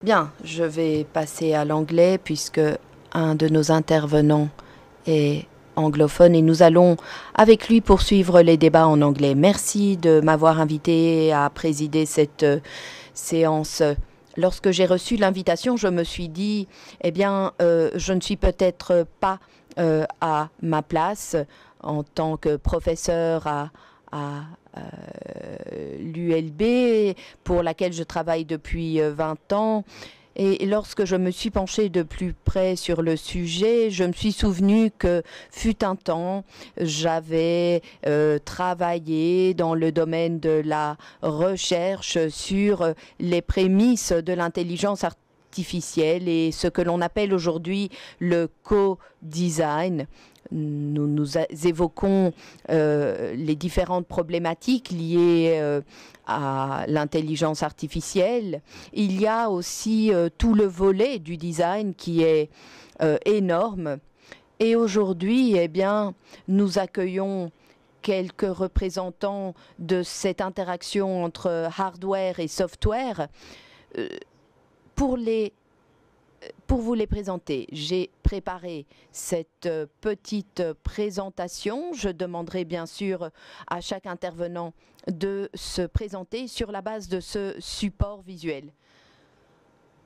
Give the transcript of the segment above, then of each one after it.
Bien, je vais passer à l'anglais puisque un de nos intervenants est anglophone et nous allons avec lui poursuivre les débats en anglais. Merci de m'avoir invité à présider cette séance. Lorsque j'ai reçu l'invitation, je me suis dit, eh bien, je ne suis peut-être pas à ma place en tant que professeur à l'ULB, pour laquelle je travaille depuis 20 ans. Et lorsque je me suis penchée de plus près sur le sujet, je me suis souvenu que fut un temps, j'avais travaillé dans le domaine de la recherche sur les prémices de l'intelligence artificielle et ce que l'on appelle aujourd'hui le co-design. Nous évoquons les différentes problématiques liées à l'intelligence artificielle. Il y a aussi tout le volet du design qui est énorme. Et aujourd'hui, eh bien, nous accueillons quelques représentants de cette interaction entre hardware et software. Euh, pour vous les présenter, j'ai préparé cette petite présentation. Je demanderai bien sûr à chaque intervenant de se présenter sur la base de ce support visuel.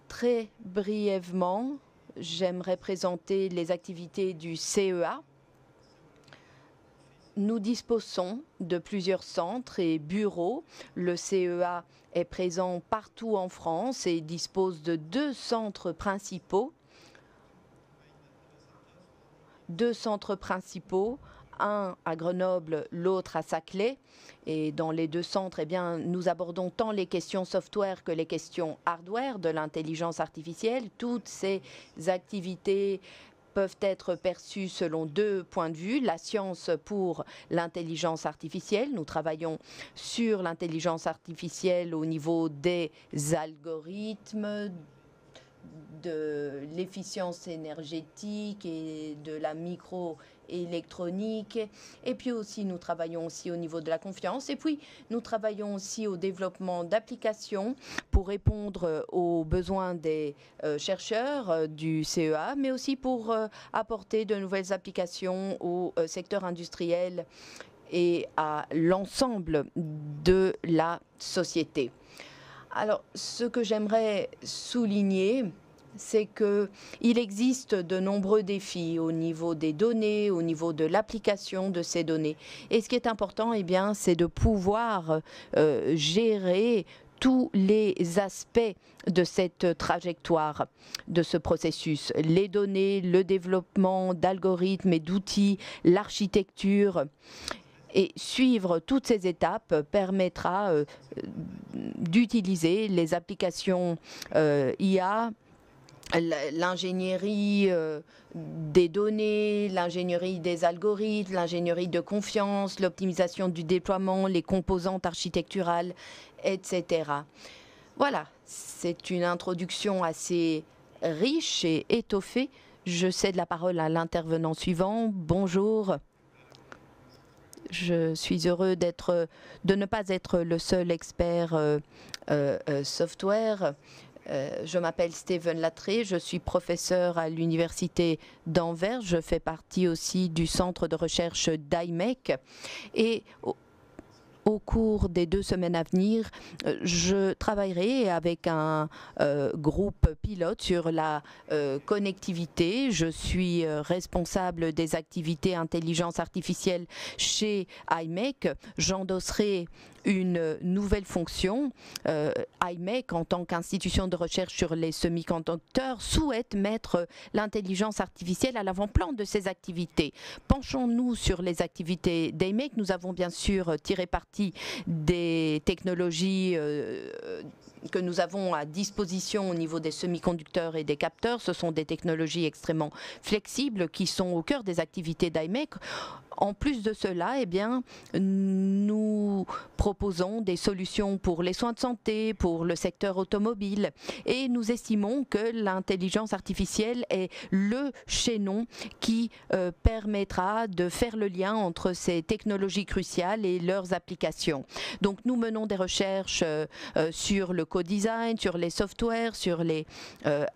Très brièvement, j'aimerais présenter les activités du CEA. Nous disposons de plusieurs centres et bureaux. Le CEA est présent partout en France et dispose de 2 centres principaux. 2 centres principaux, un à Grenoble, l'autre à Saclay. Et dans les 2 centres, eh bien, nous abordons tant les questions software que les questions hardware de l'intelligence artificielle. Toutes ces activités peuvent être perçues selon 2 points de vue. La science pour l'intelligence artificielle. Nous travaillons sur l'intelligence artificielle au niveau des algorithmes, de l'efficience énergétique et de la microélectronique. Et puis aussi, nous travaillons aussi au niveau de la confiance. Et puis, nous travaillons aussi au développement d'applications pour répondre aux besoins des chercheurs du CEA, mais aussi pour apporter de nouvelles applications au secteur industriel et à l'ensemble de la société. Alors, ce que j'aimerais souligner, c'est qu'il existe de nombreux défis au niveau des données, au niveau de l'application de ces données. Et ce qui est important, eh bien, c'est de pouvoir gérer tous les aspects de cette trajectoire, de ce processus. Les données, le développement d'algorithmes et d'outils, l'architecture. Et suivre toutes ces étapes permettra d'utiliser les applications IA, l'ingénierie des données, l'ingénierie des algorithmes, l'ingénierie de confiance, l'optimisation du déploiement, les composantes architecturales, etc. Voilà, c'est une introduction assez riche et étoffée. Je cède la parole à l'intervenant suivant. Bonjour. Je suis heureux de ne pas être le seul expert software. Je m'appelle Steven Lattré, je suis professeur à l'Université d'Anvers. Je fais partie aussi du centre de recherche d'IMEC. Et au cours des 2 semaines à venir, je travaillerai avec un groupe pilote sur la connectivité. Je suis responsable des activités intelligence artificielle chez IMEC. J'endosserai une nouvelle fonction. IMEC, en tant qu'institution de recherche sur les semi-conducteurs, souhaite mettre l'intelligence artificielle à l'avant-plan de ses activités. Penchons-nous sur les activités d'IMEC. Nous avons bien sûr tiré parti des technologies que nous avons à disposition au niveau des semi-conducteurs et des capteurs. Ce sont des technologies extrêmement flexibles qui sont au cœur des activités d'IMEC. En plus de cela, eh bien, nous proposons des solutions pour les soins de santé, pour le secteur automobile, et nous estimons que l'intelligence artificielle est le chaînon qui permettra de faire le lien entre ces technologies cruciales et leurs applications. Donc nous menons des recherches sur le co-design, sur les softwares, sur les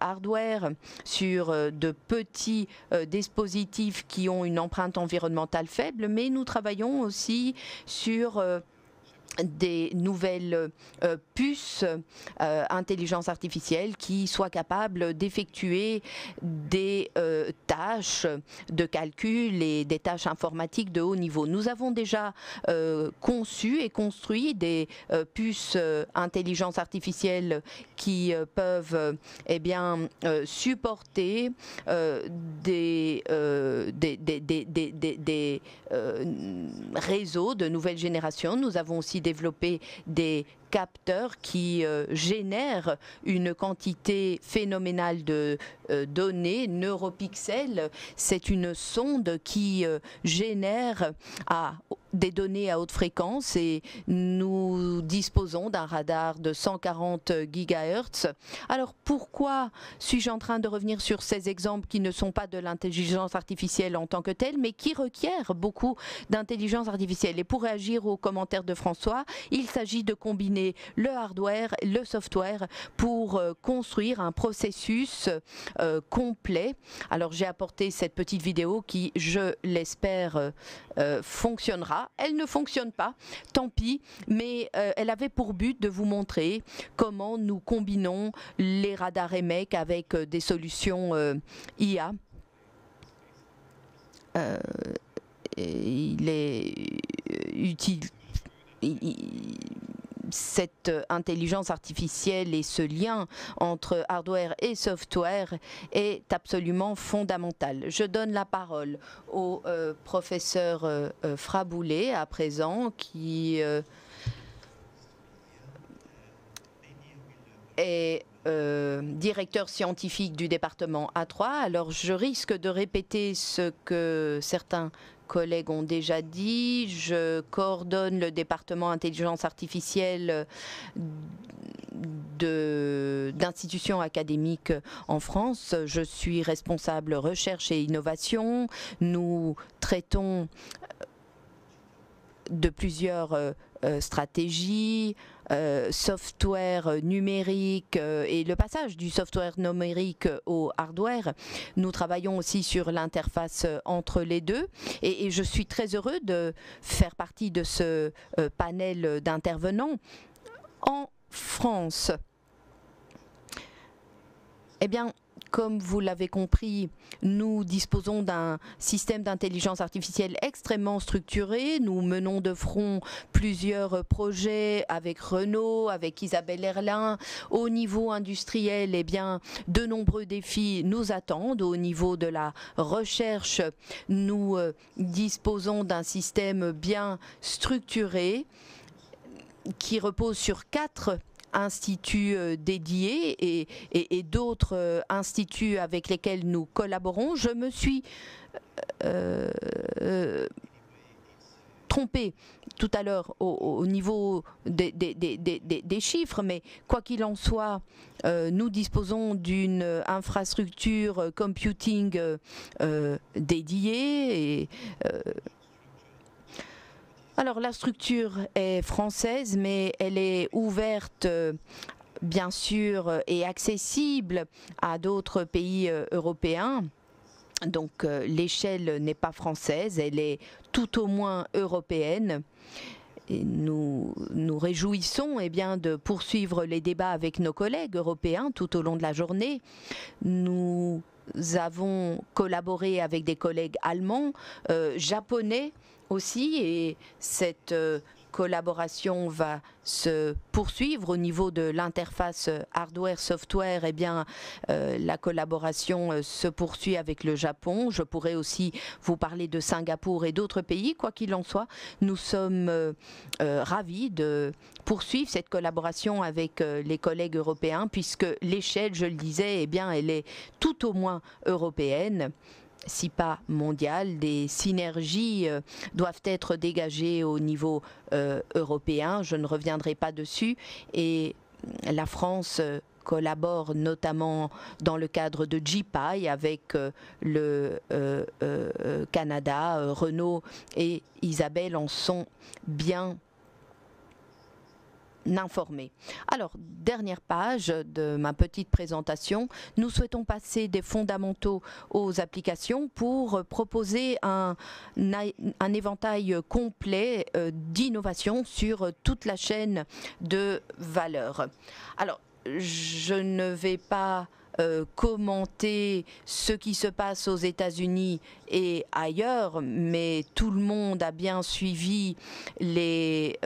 hardware, sur de petits dispositifs qui ont une empreinte environnementale faible, mais nous travaillons aussi sur des nouvelles puces intelligence artificielle qui soient capables d'effectuer des tâches de calcul et des tâches informatiques de haut niveau. Nous avons déjà conçu et construit des puces intelligence artificielle qui peuvent eh bien, supporter des réseaux de nouvelle génération. Nous avons aussi développer des capteurs qui génèrent une quantité phénoménale de données, neuropixels. C'est une sonde qui génère des données à haute fréquence et nous disposons d'un radar de 140 GHz. Alors pourquoi suis-je en train de revenir sur ces exemples qui ne sont pas de l'intelligence artificielle en tant que telle, mais qui requièrent beaucoup d'intelligence artificielle? Et pour réagir aux commentaires de François, il s'agit de combiner le hardware, le software pour construire un processus complet. Alors j'ai apporté cette petite vidéo qui, je l'espère, fonctionnera. Elle ne fonctionne pas, tant pis, mais elle avait pour but de vous montrer comment nous combinons les radars EMEC avec des solutions IA. Il est utile. Cette intelligence artificielle et ce lien entre hardware et software est absolument fondamental. Je donne la parole au professeur Fraboulet à présent, qui est directeur scientifique du département A3. Alors je risque de répéter ce que certains collègues ont déjà dit. Je coordonne le département intelligence artificielle d'institutions académiques en France. Je suis responsable recherche et innovation. Nous traitons de plusieurs stratégies, software numérique et le passage du software numérique au hardware. Nous travaillons aussi sur l'interface entre les deux et je suis très heureux de faire partie de ce panel d'intervenants. En France, eh bien, comme vous l'avez compris, nous disposons d'un système d'intelligence artificielle extrêmement structuré. Nous menons de front plusieurs projets avec Renault, avec Isabelle Herlin. Au niveau industriel, eh bien, de nombreux défis nous attendent. Au niveau de la recherche, nous disposons d'un système bien structuré qui repose sur 4 instituts dédiés et d'autres instituts avec lesquels nous collaborons. Je me suis trompée tout à l'heure au niveau des chiffres, mais quoi qu'il en soit, nous disposons d'une infrastructure computing dédiée et alors la structure est française, mais elle est ouverte bien sûr et accessible à d'autres pays européens. Donc l'échelle n'est pas française, elle est tout au moins européenne. Et nous nous réjouissons eh bien, de poursuivre les débats avec nos collègues européens tout au long de la journée. Nous avons collaboré avec des collègues allemands, japonais aussi, et cette collaboration va se poursuivre au niveau de l'interface hardware-software. Eh bien, la collaboration se poursuit avec le Japon. Je pourrais aussi vous parler de Singapour et d'autres pays. Quoi qu'il en soit, nous sommes ravis de poursuivre cette collaboration avec les collègues européens, puisque l'échelle, je le disais, eh bien, elle est tout au moins européenne. SIPA mondial. Des synergies doivent être dégagées au niveau européen. Je ne reviendrai pas dessus. Et la France collabore notamment dans le cadre de GPI avec le Canada. Renaud et Isabelle en sont bien informés. Alors, dernière page de ma petite présentation, nous souhaitons passer des fondamentaux aux applications pour proposer un éventail complet d'innovation sur toute la chaîne de valeur. Alors, je ne vais pas commenter ce qui se passe aux États-Unis et ailleurs, mais tout le monde a bien suivi les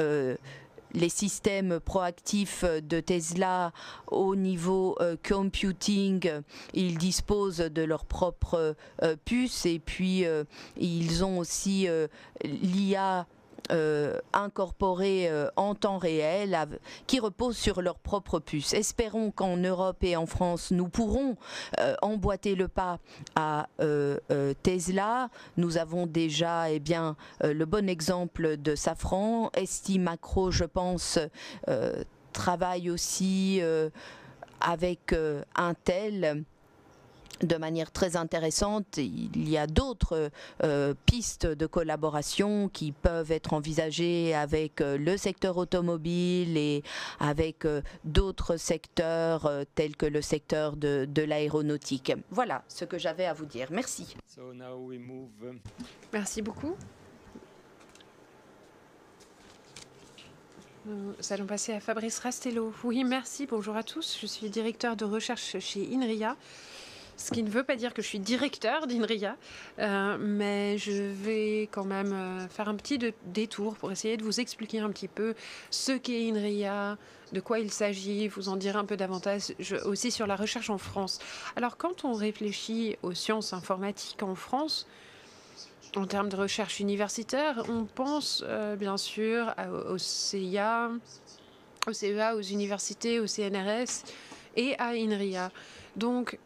systèmes proactifs de Tesla au niveau computing. Ils disposent de leur propre puce et puis ils ont aussi l'IA incorporée en temps réel qui repose sur leur propre puce. Espérons qu'en Europe et en France, nous pourrons emboîter le pas à Tesla. Nous avons déjà le bon exemple de Safran. ST Macro, je pense, travaille aussi avec Intel de manière très intéressante. Il y a d'autres pistes de collaboration qui peuvent être envisagées avec le secteur automobile et avec d'autres secteurs tels que le secteur de l'aéronautique. Voilà ce que j'avais à vous dire. Merci. Merci beaucoup. Nous allons passer à Fabrice Rastello. Oui, merci. Bonjour à tous. Je suis directeur de recherche chez INRIA. Ce qui ne veut pas dire que je suis directeur d'INRIA, mais je vais quand même faire un petit détour pour essayer de vous expliquer un petit peu ce qu'est INRIA, de quoi il s'agit, vous en dire un peu davantage aussi sur la recherche en France. Alors, quand on réfléchit aux sciences informatiques en France, en termes de recherche universitaire, on pense bien sûr au CIA, au CEA, aux universités, au CNRS et à INRIA. Donc,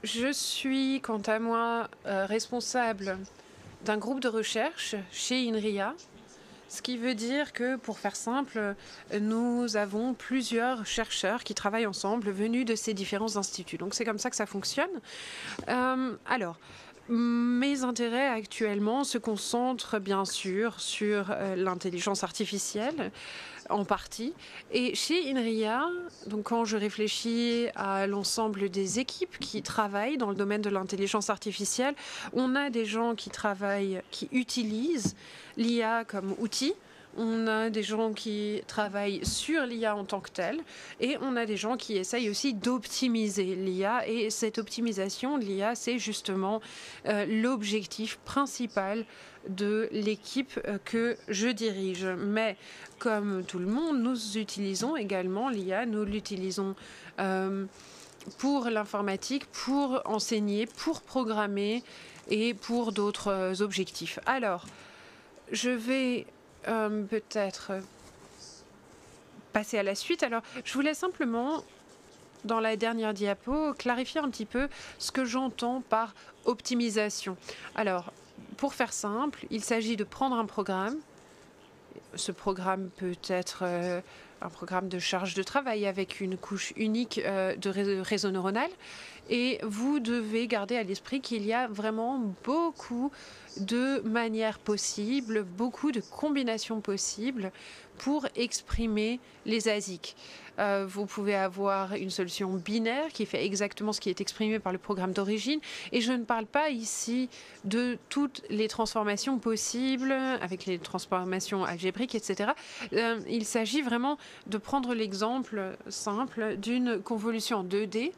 je suis, quant à moi, responsable d'un groupe de recherche chez INRIA, ce qui veut dire que, pour faire simple, nous avons plusieurs chercheurs qui travaillent ensemble venus de ces différents instituts. Donc c'est comme ça que ça fonctionne. Alors, mes intérêts actuellement se concentrent bien sûr sur l'intelligence artificielle, en partie. Et chez INRIA, donc quand je réfléchis à l'ensemble des équipes qui travaillent dans le domaine de l'intelligence artificielle, on a des gens qui travaillent, qui utilisent l'IA comme outil. On a des gens qui travaillent sur l'IA en tant que telle et on a des gens qui essayent aussi d'optimiser l'IA. Et cette optimisation de l'IA, c'est justement l'objectif principal de l'équipe que je dirige. Mais comme tout le monde, nous utilisons également l'IA, nous l'utilisons pour l'informatique, pour enseigner, pour programmer et pour d'autres objectifs. Alors, je vais peut-être passer à la suite. Alors, je voulais simplement, dans la dernière diapo, clarifier un petit peu ce que j'entends par optimisation. Alors, pour faire simple, il s'agit de prendre un programme. Ce programme peut être un programme de charge de travail avec une couche unique de réseau neuronal. Et vous devez garder à l'esprit qu'il y a vraiment beaucoup de manières possibles, beaucoup de combinaisons possibles pour exprimer les ASIC. Vous pouvez avoir une solution binaire qui fait exactement ce qui est exprimé par le programme d'origine. Et je ne parle pas ici de toutes les transformations possibles, avec les transformations algébriques, etc. Il s'agit vraiment de prendre l'exemple simple d'une convolution en 2D.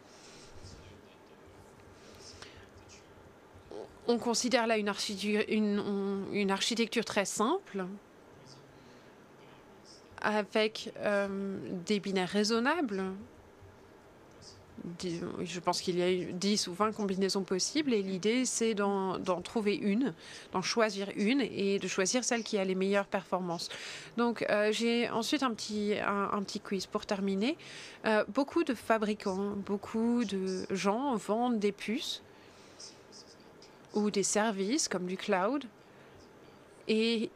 On considère là une architecture très simple, avec des binaires raisonnables. Je pense qu'il y a 10 ou 20 combinaisons possibles et l'idée c'est d'en trouver une, d'en choisir une et de choisir celle qui a les meilleures performances. Donc j'ai ensuite un petit quiz pour terminer. Beaucoup de fabricants, beaucoup de gens vendent des puces ou des services comme du cloud et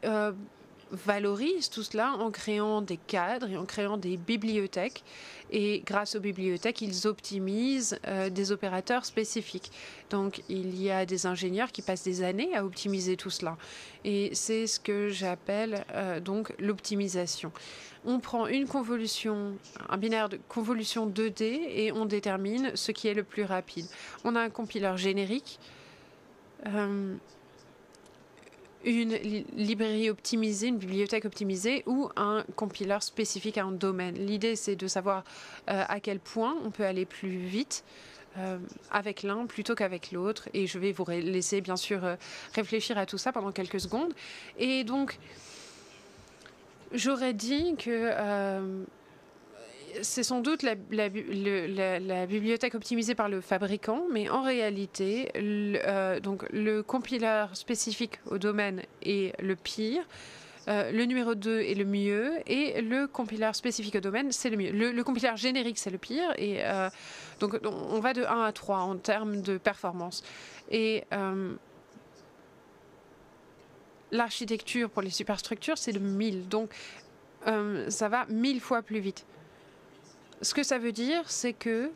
valorisent tout cela en créant des cadres et en créant des bibliothèques. Et grâce aux bibliothèques, ils optimisent des opérateurs spécifiques. Donc, il y a des ingénieurs qui passent des années à optimiser tout cela. Et c'est ce que j'appelle donc l'optimisation. On prend une convolution, un binaire de convolution 2D et on détermine ce qui est le plus rapide. On a un compiler générique, une librairie optimisée, une bibliothèque optimisée ou un compiler spécifique à un domaine. L'idée, c'est de savoir à quel point on peut aller plus vite avec l'un plutôt qu'avec l'autre. Et je vais vous laisser, bien sûr, réfléchir à tout ça pendant quelques secondes. Et donc, j'aurais dit que c'est sans doute la bibliothèque optimisée par le fabricant, mais en réalité, donc le compiler spécifique au domaine est le pire, le numéro 2 est le mieux, et le compiler spécifique au domaine, c'est le mieux. Le compiler générique, c'est le pire, et donc on va de 1 à 3 en termes de performance. Et l'architecture pour les superstructures, c'est de 1000, donc ça va 1000 fois plus vite. Ce que ça veut dire, c'est que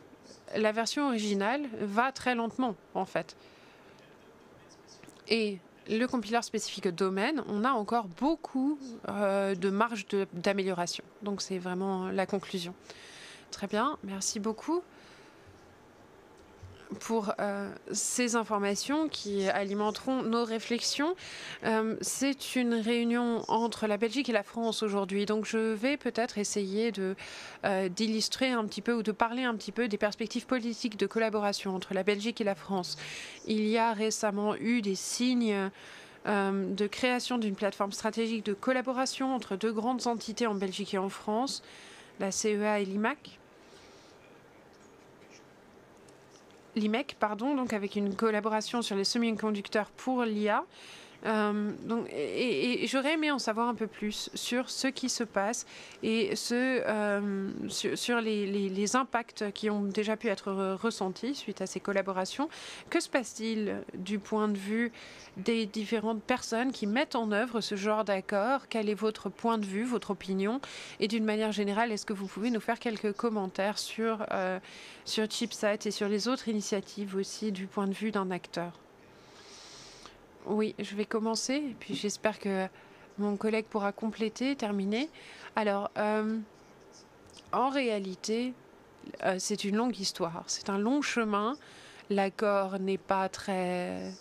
la version originale va très lentement, en fait. Et le compiler spécifique au domaine, on a encore beaucoup de marge d'amélioration. Donc, c'est vraiment la conclusion. Très bien, merci beaucoup pour ces informations qui alimenteront nos réflexions. C'est une réunion entre la Belgique et la France aujourd'hui, donc je vais peut-être essayer d'illustrer un petit peu ou de parler un petit peu des perspectives politiques de collaboration entre la Belgique et la France. Il y a récemment eu des signes de création d'une plateforme stratégique de collaboration entre deux grandes entités en Belgique et en France, la CEA et l'IMAC. L'IMEC, pardon, donc avec une collaboration sur les semi-conducteurs pour l'IA. Et j'aurais aimé en savoir un peu plus sur ce qui se passe et sur les impacts qui ont déjà pu être ressentis suite à ces collaborations. Que se passe-t-il du point de vue des différentes personnes qui mettent en œuvre ce genre d'accord? Quel est votre point de vue, votre opinion? Et d'une manière générale, est-ce que vous pouvez nous faire quelques commentaires sur ChipSat et sur les autres initiatives aussi du point de vue d'un acteur? Oui, je vais commencer, et puis j'espère que mon collègue pourra compléter, terminer. Alors, en réalité, c'est une longue histoire, c'est un long chemin. L'accord n'est pas très...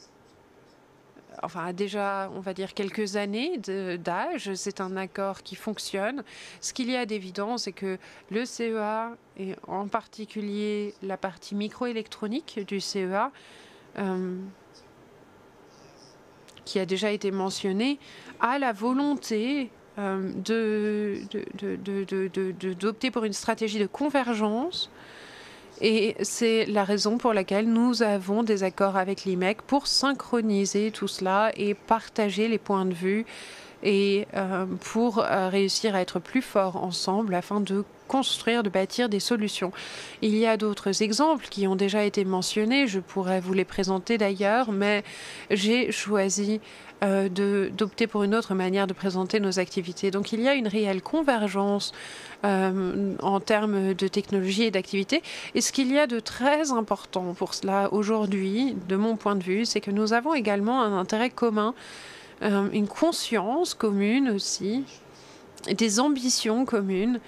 Enfin, déjà, on va dire quelques années d'âge. C'est un accord qui fonctionne. Ce qu'il y a d'évident, c'est que le CEA, et en particulier la partie microélectronique du CEA, qui a déjà été mentionné, a la volonté d'opter pour une stratégie de convergence. Et c'est la raison pour laquelle nous avons des accords avec l'IMEC pour synchroniser tout cela et partager les points de vue et pour réussir à être plus forts ensemble afin de construire, de bâtir des solutions. Il y a d'autres exemples qui ont déjà été mentionnés, je pourrais vous les présenter d'ailleurs, mais j'ai choisi d'opter pour une autre manière de présenter nos activités. Donc il y a une réelle convergence en termes de technologie et d'activité. Et ce qu'il y a de très important pour cela aujourd'hui, de mon point de vue, c'est que nous avons également un intérêt commun, une conscience commune aussi, des ambitions communes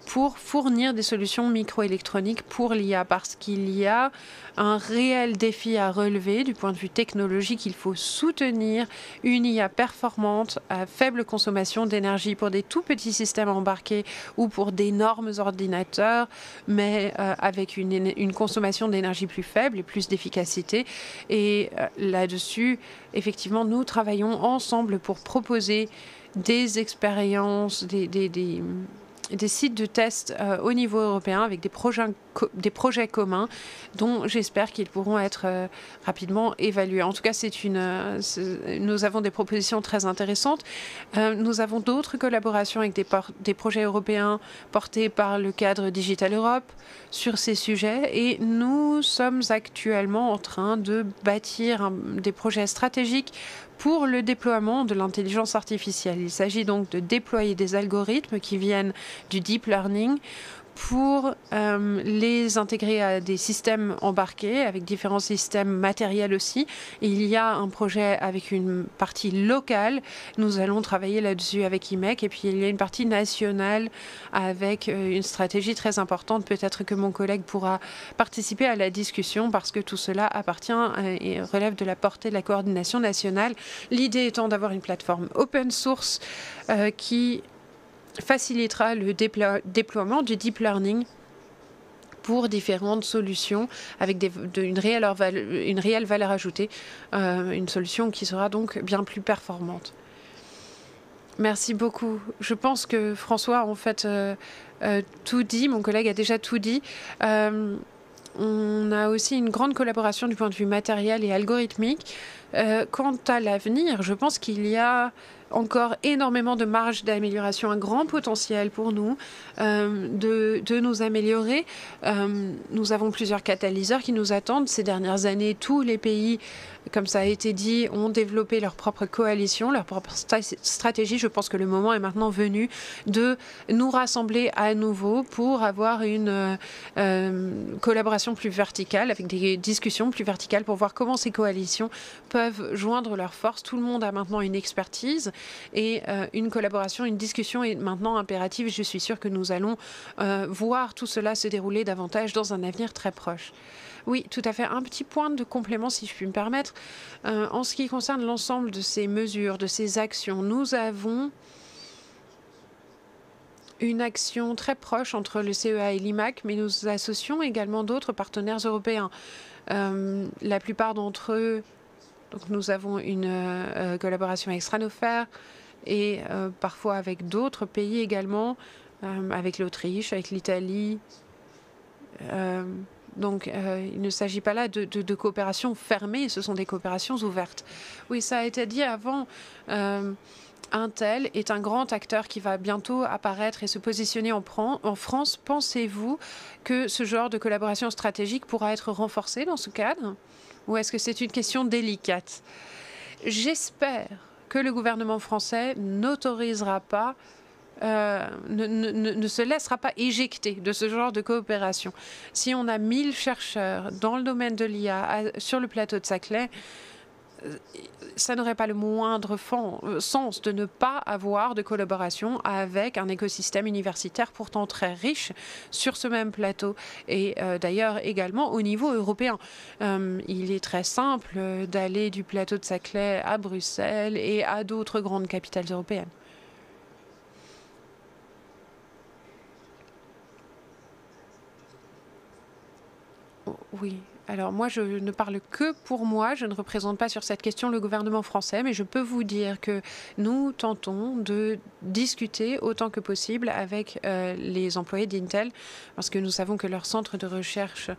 pour fournir des solutions microélectroniques pour l'IA, parce qu'il y a un réel défi à relever du point de vue technologique. Il faut soutenir une IA performante à faible consommation d'énergie pour des tout petits systèmes embarqués ou pour d'énormes ordinateurs, mais avec une consommation d'énergie plus faible et plus d'efficacité. Et là-dessus, effectivement, nous travaillons ensemble pour proposer des expériences, sites de test au niveau européen avec des projets communs dont j'espère qu'ils pourront être rapidement évalués. En tout cas, nous avons des propositions très intéressantes. Nous avons d'autres collaborations avec des projets européens portés par le cadre Digital Europe sur ces sujets et nous sommes actuellement en train de bâtir des projets stratégiques pour le déploiement de l'intelligence artificielle. Il s'agit donc de déployer des algorithmes qui viennent du deep learning pour les intégrer à des systèmes embarqués, avec différents systèmes matériels aussi. Il y a un projet avec une partie locale. Nous allons travailler là-dessus avec IMEC. Et puis, il y a une partie nationale avec une stratégie très importante. Peut-être que mon collègue pourra participer à la discussion parce que tout cela appartient et relève de la portée de la coordination nationale. L'idée étant d'avoir une plateforme open source qui facilitera le déploiement du deep learning pour différentes solutions avec une réelle valeur ajoutée, une solution qui sera donc bien plus performante. Merci beaucoup. Je pense que François a en fait tout dit, mon collègue a déjà tout dit. On a aussi une grande collaboration du point de vue matériel et algorithmique. Quant à l'avenir, je pense qu'il y a encore énormément de marge d'amélioration, un grand potentiel pour nous de nous améliorer. Nous avons plusieurs catalyseurs qui nous attendent. Ces dernières années, tous les pays, comme ça a été dit, ont développé leur propre coalition, leur propre stratégie. Je pense que le moment est maintenant venu de nous rassembler à nouveau pour avoir une collaboration plus verticale, avec des discussions plus verticales pour voir comment ces coalitions peuvent joindre leurs forces. Tout le monde a maintenant une expertise et une collaboration, une discussion est maintenant impérative. Je suis sûre que nous allons voir tout cela se dérouler davantage dans un avenir très proche. Oui, tout à fait. Un petit point de complément, si je puis me permettre. En ce qui concerne l'ensemble de ces mesures, de ces actions, nous avons une action très proche entre le CEA et l'IMAC, mais nous associons également d'autres partenaires européens. La plupart d'entre eux, donc nous avons une collaboration avec Stranofer et parfois avec d'autres pays également, avec l'Autriche, avec l'Italie. Donc, il ne s'agit pas là de coopération fermée, ce sont des coopérations ouvertes. Oui, ça a été dit avant. Intel est un grand acteur qui va bientôt apparaître et se positionner en France. Pensez-vous que ce genre de collaboration stratégique pourra être renforcé dans ce cadre? Ou est-ce que c'est une question délicate? J'espère que le gouvernement français n'autorisera pas ne se laissera pas éjecter de ce genre de coopération. Si on a 1000 chercheurs dans le domaine de l'IA sur le plateau de Saclay, ça n'aurait pas le moindre sens de ne pas avoir de collaboration avec un écosystème universitaire pourtant très riche sur ce même plateau. Et d'ailleurs également au niveau européen. Il est très simple d'aller du plateau de Saclay à Bruxelles et à d'autres grandes capitales européennes. Oui. Alors moi, je ne parle que pour moi. Je ne représente pas sur cette question le gouvernement français, mais je peux vous dire que nous tentons de discuter autant que possible avec les employés d'Intel, parce que nous savons que leur centre de recherche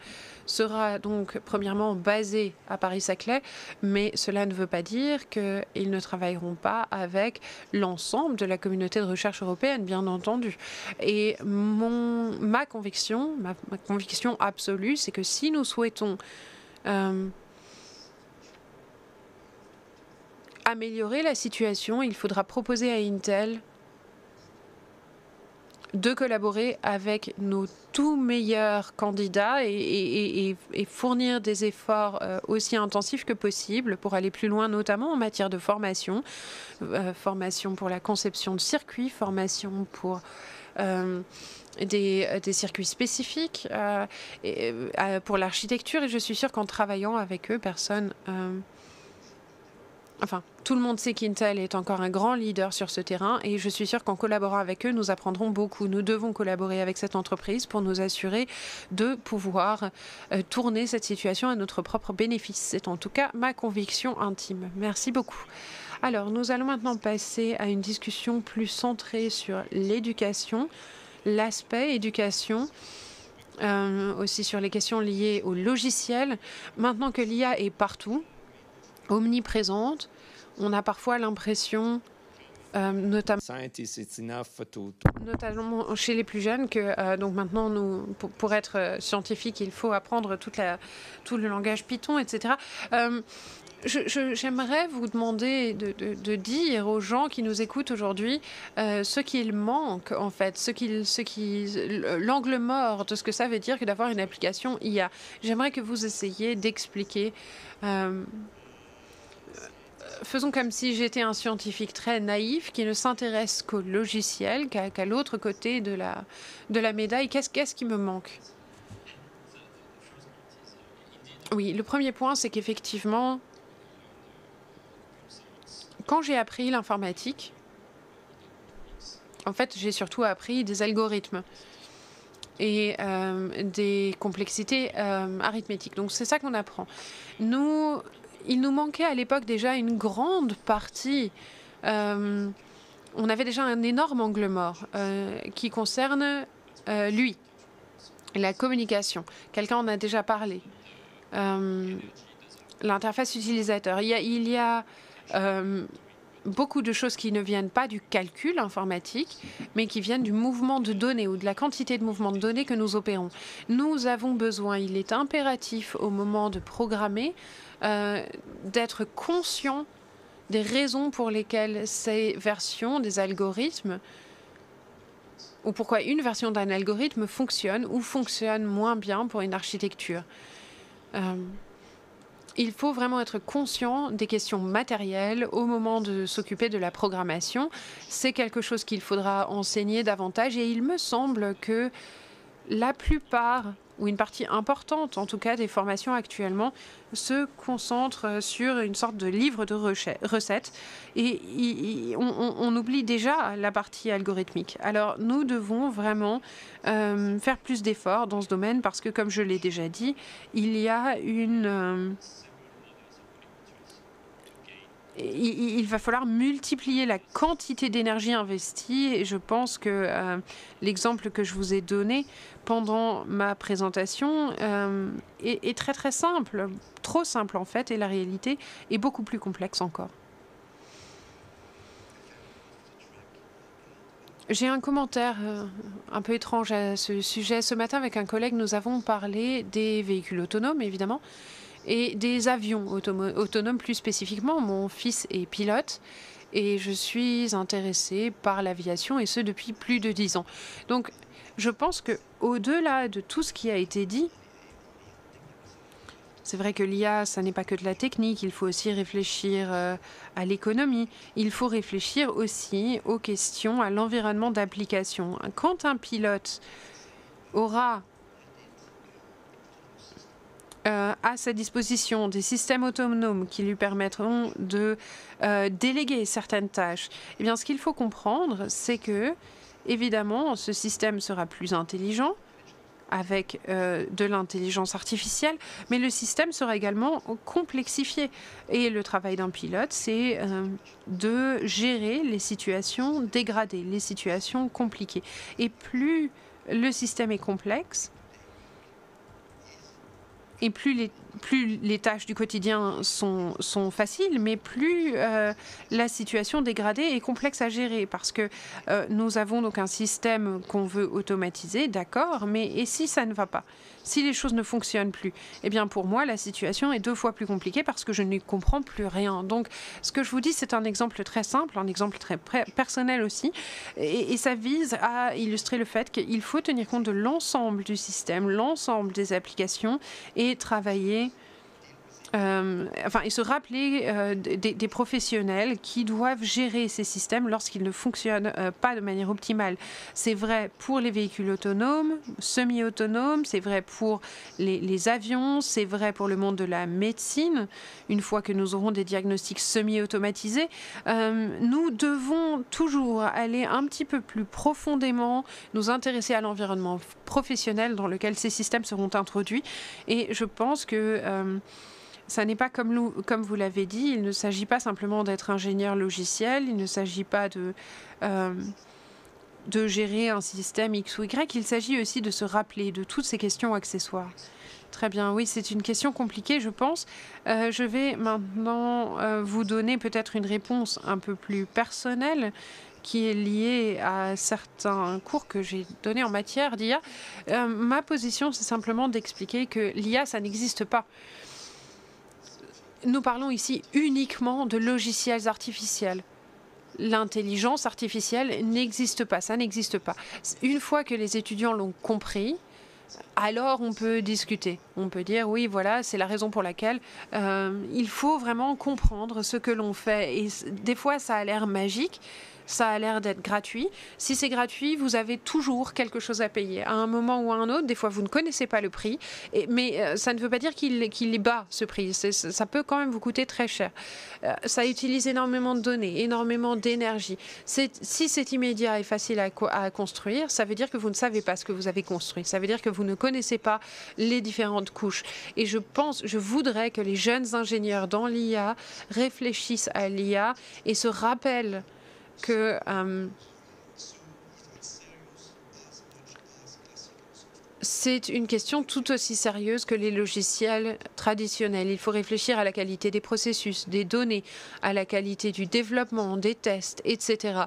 sera donc premièrement basé à Paris-Saclay, mais cela ne veut pas dire qu'ils ne travailleront pas avec l'ensemble de la communauté de recherche européenne, bien entendu. Et ma conviction absolue, c'est que si nous souhaitons améliorer la situation, il faudra proposer à Intel de collaborer avec nos tout meilleurs candidats et fournir des efforts aussi intensifs que possible pour aller plus loin, notamment en matière de formation, formation pour la conception de circuits, formation pour des circuits spécifiques pour l'architecture. Et je suis sûre qu'en travaillant avec eux, tout le monde sait qu'Intel est encore un grand leader sur ce terrain et je suis sûre qu'en collaborant avec eux, nous apprendrons beaucoup. Nous devons collaborer avec cette entreprise pour nous assurer de pouvoir tourner cette situation à notre propre bénéfice. C'est en tout cas ma conviction intime. Merci beaucoup. Alors, nous allons maintenant passer à une discussion plus centrée sur l'éducation. l'aspect éducation, aussi sur les questions liées au logiciel. Maintenant que l'IA est partout, omniprésente, on a parfois l'impression, notamment chez les plus jeunes, que donc maintenant, pour être scientifique, il faut apprendre tout le langage Python, etc. J'aimerais vous demander de dire aux gens qui nous écoutent aujourd'hui ce qu'il manque, en fait, l'angle mort de ce que ça veut dire que d'avoir une application IA. J'aimerais que vous essayiez d'expliquer. Faisons comme si j'étais un scientifique très naïf qui ne s'intéresse qu'au logiciel, qu'à l'autre côté de la médaille. Qu'est-ce qui me manque? Oui, le premier point, c'est qu'effectivement, quand j'ai appris l'informatique, en fait, j'ai surtout appris des algorithmes et des complexités arithmétiques. Donc, c'est ça qu'on apprend. Il nous manquait à l'époque déjà une grande partie. On avait déjà un énorme angle mort qui concerne lui, la communication. Quelqu'un en a déjà parlé. L'interface utilisateur. Il y a beaucoup de choses qui ne viennent pas du calcul informatique, mais qui viennent du mouvement de données ou de la quantité de mouvements de données que nous opérons. Nous avons besoin, il est impératif au moment de programmer, d'être conscient des raisons pour lesquelles ces versions des algorithmes, ou pourquoi une version d'un algorithme fonctionne ou fonctionne moins bien pour une architecture. Il faut vraiment être conscient des questions matérielles au moment de s'occuper de la programmation. C'est quelque chose qu'il faudra enseigner davantage et il me semble que la plupart, ou une partie importante en tout cas des formations actuellement, se concentrent sur une sorte de livre de recettes et on oublie déjà la partie algorithmique. Alors nous devons vraiment faire plus d'efforts dans ce domaine parce que, comme je l'ai déjà dit, il y a il va falloir multiplier la quantité d'énergie investie et je pense que l'exemple que je vous ai donné pendant ma présentation est très très simple, trop simple en fait, et la réalité est beaucoup plus complexe encore. J'ai un commentaire un peu étrange à ce sujet. Ce matin, avec un collègue, nous avons parlé des véhicules autonomes, évidemment, et des avions autonomes plus spécifiquement. Mon fils est pilote et je suis intéressée par l'aviation, et ce depuis plus de 10 ans. Donc, je pense qu'au-delà de tout ce qui a été dit, c'est vrai que l'IA, ça n'est pas que de la technique, il faut aussi réfléchir à l'économie, il faut réfléchir aussi aux questions, à l'environnement d'application. Quand un pilote aura à sa disposition des systèmes autonomes qui lui permettront de déléguer certaines tâches, eh bien, ce qu'il faut comprendre, c'est que, évidemment, ce système sera plus intelligent, avec de l'intelligence artificielle, mais le système sera également complexifié. Et le travail d'un pilote, c'est de gérer les situations dégradées, les situations compliquées. Et plus le système est complexe, et plus les tâches du quotidien sont faciles, mais plus la situation dégradée est complexe à gérer. Parce que nous avons donc un système qu'on veut automatiser, d'accord, mais et si ça ne va pas? Si les choses ne fonctionnent plus, eh bien pour moi, la situation est 2 fois plus compliquée parce que je ne comprends plus rien. Donc, ce que je vous dis, c'est un exemple très simple, un exemple très personnel aussi. Et ça vise à illustrer le fait qu'il faut tenir compte de l'ensemble du système, l'ensemble des applications et travailler et se rappeler des professionnels qui doivent gérer ces systèmes lorsqu'ils ne fonctionnent pas de manière optimale. C'est vrai pour les véhicules autonomes, semi-autonomes, c'est vrai pour les avions, c'est vrai pour le monde de la médecine. Une fois que nous aurons des diagnostics semi-automatisés, nous devons toujours aller un petit peu plus profondément, nous intéresser à l'environnement professionnel dans lequel ces systèmes seront introduits. Et je pense que ça n'est pas comme vous l'avez dit, il ne s'agit pas simplement d'être ingénieur logiciel, il ne s'agit pas de gérer un système X ou Y, il s'agit aussi de se rappeler de toutes ces questions accessoires. Très bien, oui, c'est une question compliquée, je pense. Je vais maintenant vous donner peut-être une réponse un peu plus personnelle qui est liée à certains cours que j'ai donnés en matière d'IA. Ma position, c'est simplement d'expliquer que l'IA, ça n'existe pas. Nous parlons ici uniquement de logiciels artificiels. L'intelligence artificielle n'existe pas, ça n'existe pas. Une fois que les étudiants l'ont compris, alors on peut discuter. On peut dire, oui, voilà, c'est la raison pour laquelle il faut vraiment comprendre ce que l'on fait. Et des fois, ça a l'air magique. Ça a l'air d'être gratuit. Si c'est gratuit, vous avez toujours quelque chose à payer. À un moment ou à un autre, des fois, vous ne connaissez pas le prix. Mais ça ne veut pas dire qu'il est bas, ce prix. Ça peut quand même vous coûter très cher. Ça utilise énormément de données, énormément d'énergie. Si c'est immédiat et facile à construire, ça veut dire que vous ne savez pas ce que vous avez construit. Ça veut dire que vous ne connaissez pas les différentes couches. Et je voudrais que les jeunes ingénieurs dans l'IA réfléchissent à l'IA et se rappellent que c'est une question tout aussi sérieuse que les logiciels traditionnels. Il faut réfléchir à la qualité des processus, des données, à la qualité du développement, des tests, etc.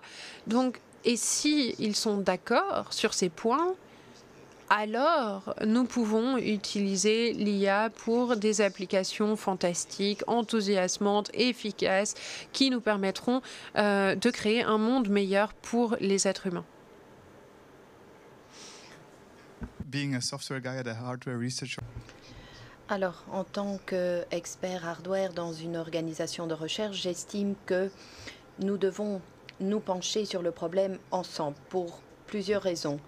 Donc, et si ils sont d'accord sur ces points, alors nous pouvons utiliser l'IA pour des applications fantastiques, enthousiasmantes, efficaces, qui nous permettront de créer un monde meilleur pour les êtres humains. Alors, en tant qu'expert hardware dans une organisation de recherche, j'estime que nous devons nous pencher sur le problème ensemble pour plusieurs raisons.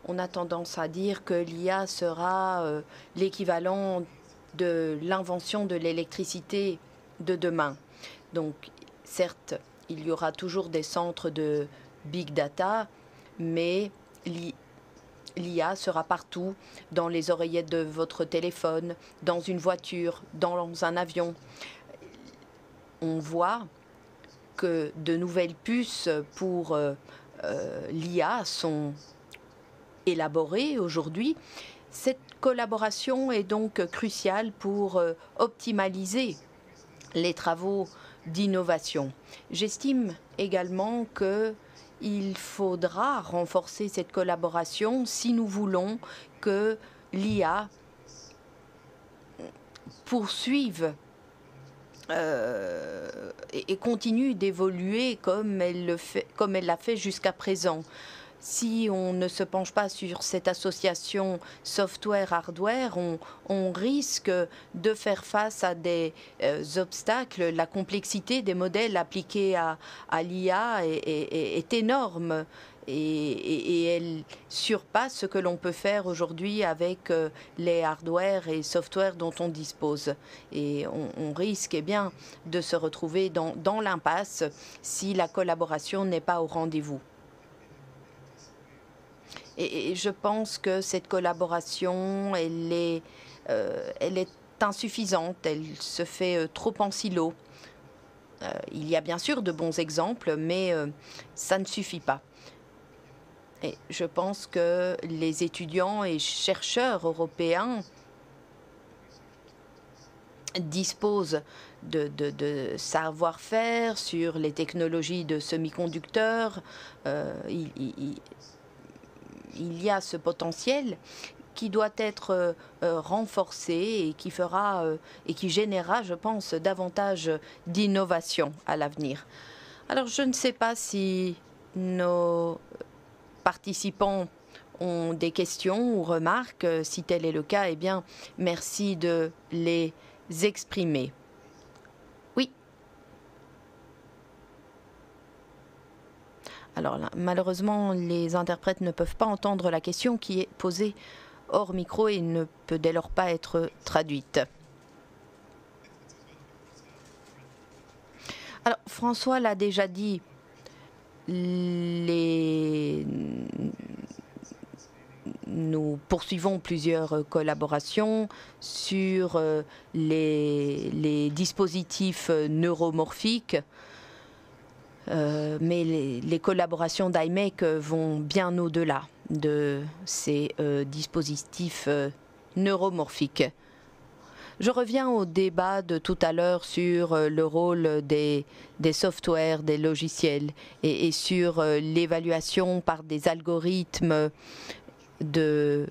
On a tendance à dire que l'IA sera l'équivalent de l'invention de l'électricité de demain. Donc, certes, il y aura toujours des centres de big data, mais l'IA sera partout, dans les oreillettes de votre téléphone, dans une voiture, dans un avion. On voit que de nouvelles puces pour l'IA sont élaborées aujourd'hui. Cette collaboration est donc cruciale pour optimaliser les travaux d'innovation. J'estime également qu'il faudra renforcer cette collaboration si nous voulons que l'IA poursuive et continue d'évoluer comme elle l'a fait jusqu'à présent. Si on ne se penche pas sur cette association software-hardware, on risque de faire face à des obstacles. La complexité des modèles appliqués à l'IA est énorme et elle surpasse ce que l'on peut faire aujourd'hui avec les hardware et software dont on dispose. Et on risque bien de se retrouver dans l'impasse si la collaboration n'est pas au rendez-vous. Et je pense que cette collaboration, elle est insuffisante, elle se fait trop en silo. Il y a bien sûr de bons exemples, mais ça ne suffit pas. Et je pense que les étudiants et chercheurs européens disposent de savoir-faire sur les technologies de semi-conducteurs. Il y a ce potentiel qui doit être renforcé et qui générera, je pense, davantage d'innovation à l'avenir. Alors, je ne sais pas si nos participants ont des questions ou remarques. Si tel est le cas, eh bien, merci de les exprimer. Alors là, malheureusement, les interprètes ne peuvent pas entendre la question qui est posée hors micro et ne peut dès lors pas être traduite. Alors, François l'a déjà dit, nous poursuivons plusieurs collaborations sur les dispositifs neuromorphiques. Mais les collaborations d'IMEC vont bien au-delà de ces dispositifs neuromorphiques. Je reviens au débat de tout à l'heure sur le rôle des softwares, des logiciels et sur l'évaluation par des algorithmes de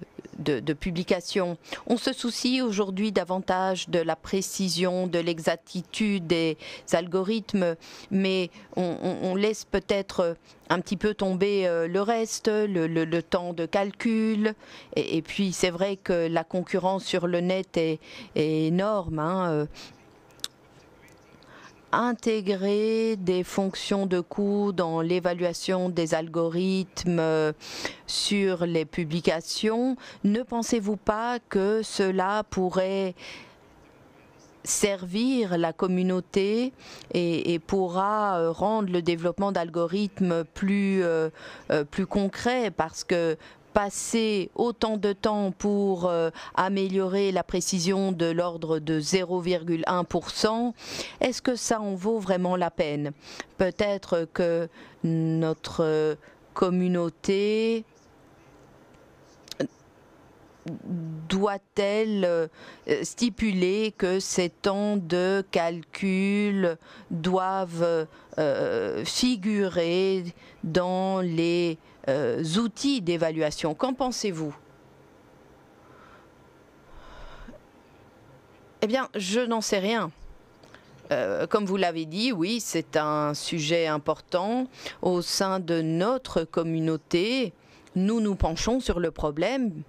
publication. On se soucie aujourd'hui davantage de la précision, de l'exactitude des algorithmes, mais on laisse peut-être un petit peu tomber le reste, le temps de calcul. Et puis c'est vrai que la concurrence sur le net est énorme, hein. Intégrer des fonctions de coût dans l'évaluation des algorithmes sur les publications, ne pensez-vous pas que cela pourrait servir la communauté et pourra rendre le développement d'algorithmes plus concret, parce que passer autant de temps pour améliorer la précision de l'ordre de 0,1%, est-ce que ça en vaut vraiment la peine? Peut-être que notre communauté doit-elle stipuler que ces temps de calcul doivent figurer dans les outils d'évaluation? Qu'en pensez-vous? Eh bien, je n'en sais rien. Comme vous l'avez dit, oui, c'est un sujet important au sein de notre communauté. Nous nous penchons sur le problème.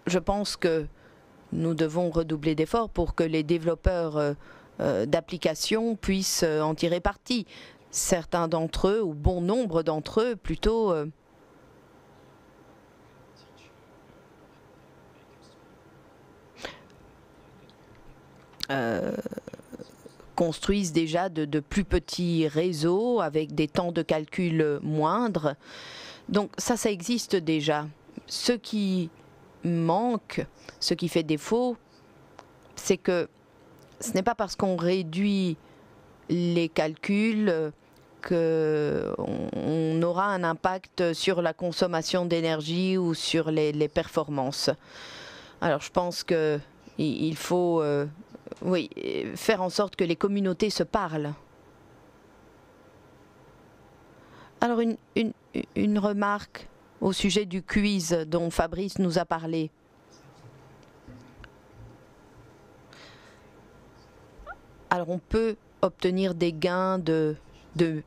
Je pense que nous devons redoubler d'efforts pour que les développeurs d'applications puissent en tirer parti. Certains d'entre eux, ou bon nombre d'entre eux plutôt, construisent déjà de plus petits réseaux avec des temps de calcul moindres. Donc ça existe déjà. Ce qui manque, ce qui fait défaut, c'est que ce n'est pas parce qu'on réduit les calculs qu'on aura un impact sur la consommation d'énergie ou sur les performances. Alors je pense qu'il faut oui, faire en sorte que les communautés se parlent. Alors une remarque au sujet du quiz dont Fabrice nous a parlé. Alors on peut obtenir des gains de 1000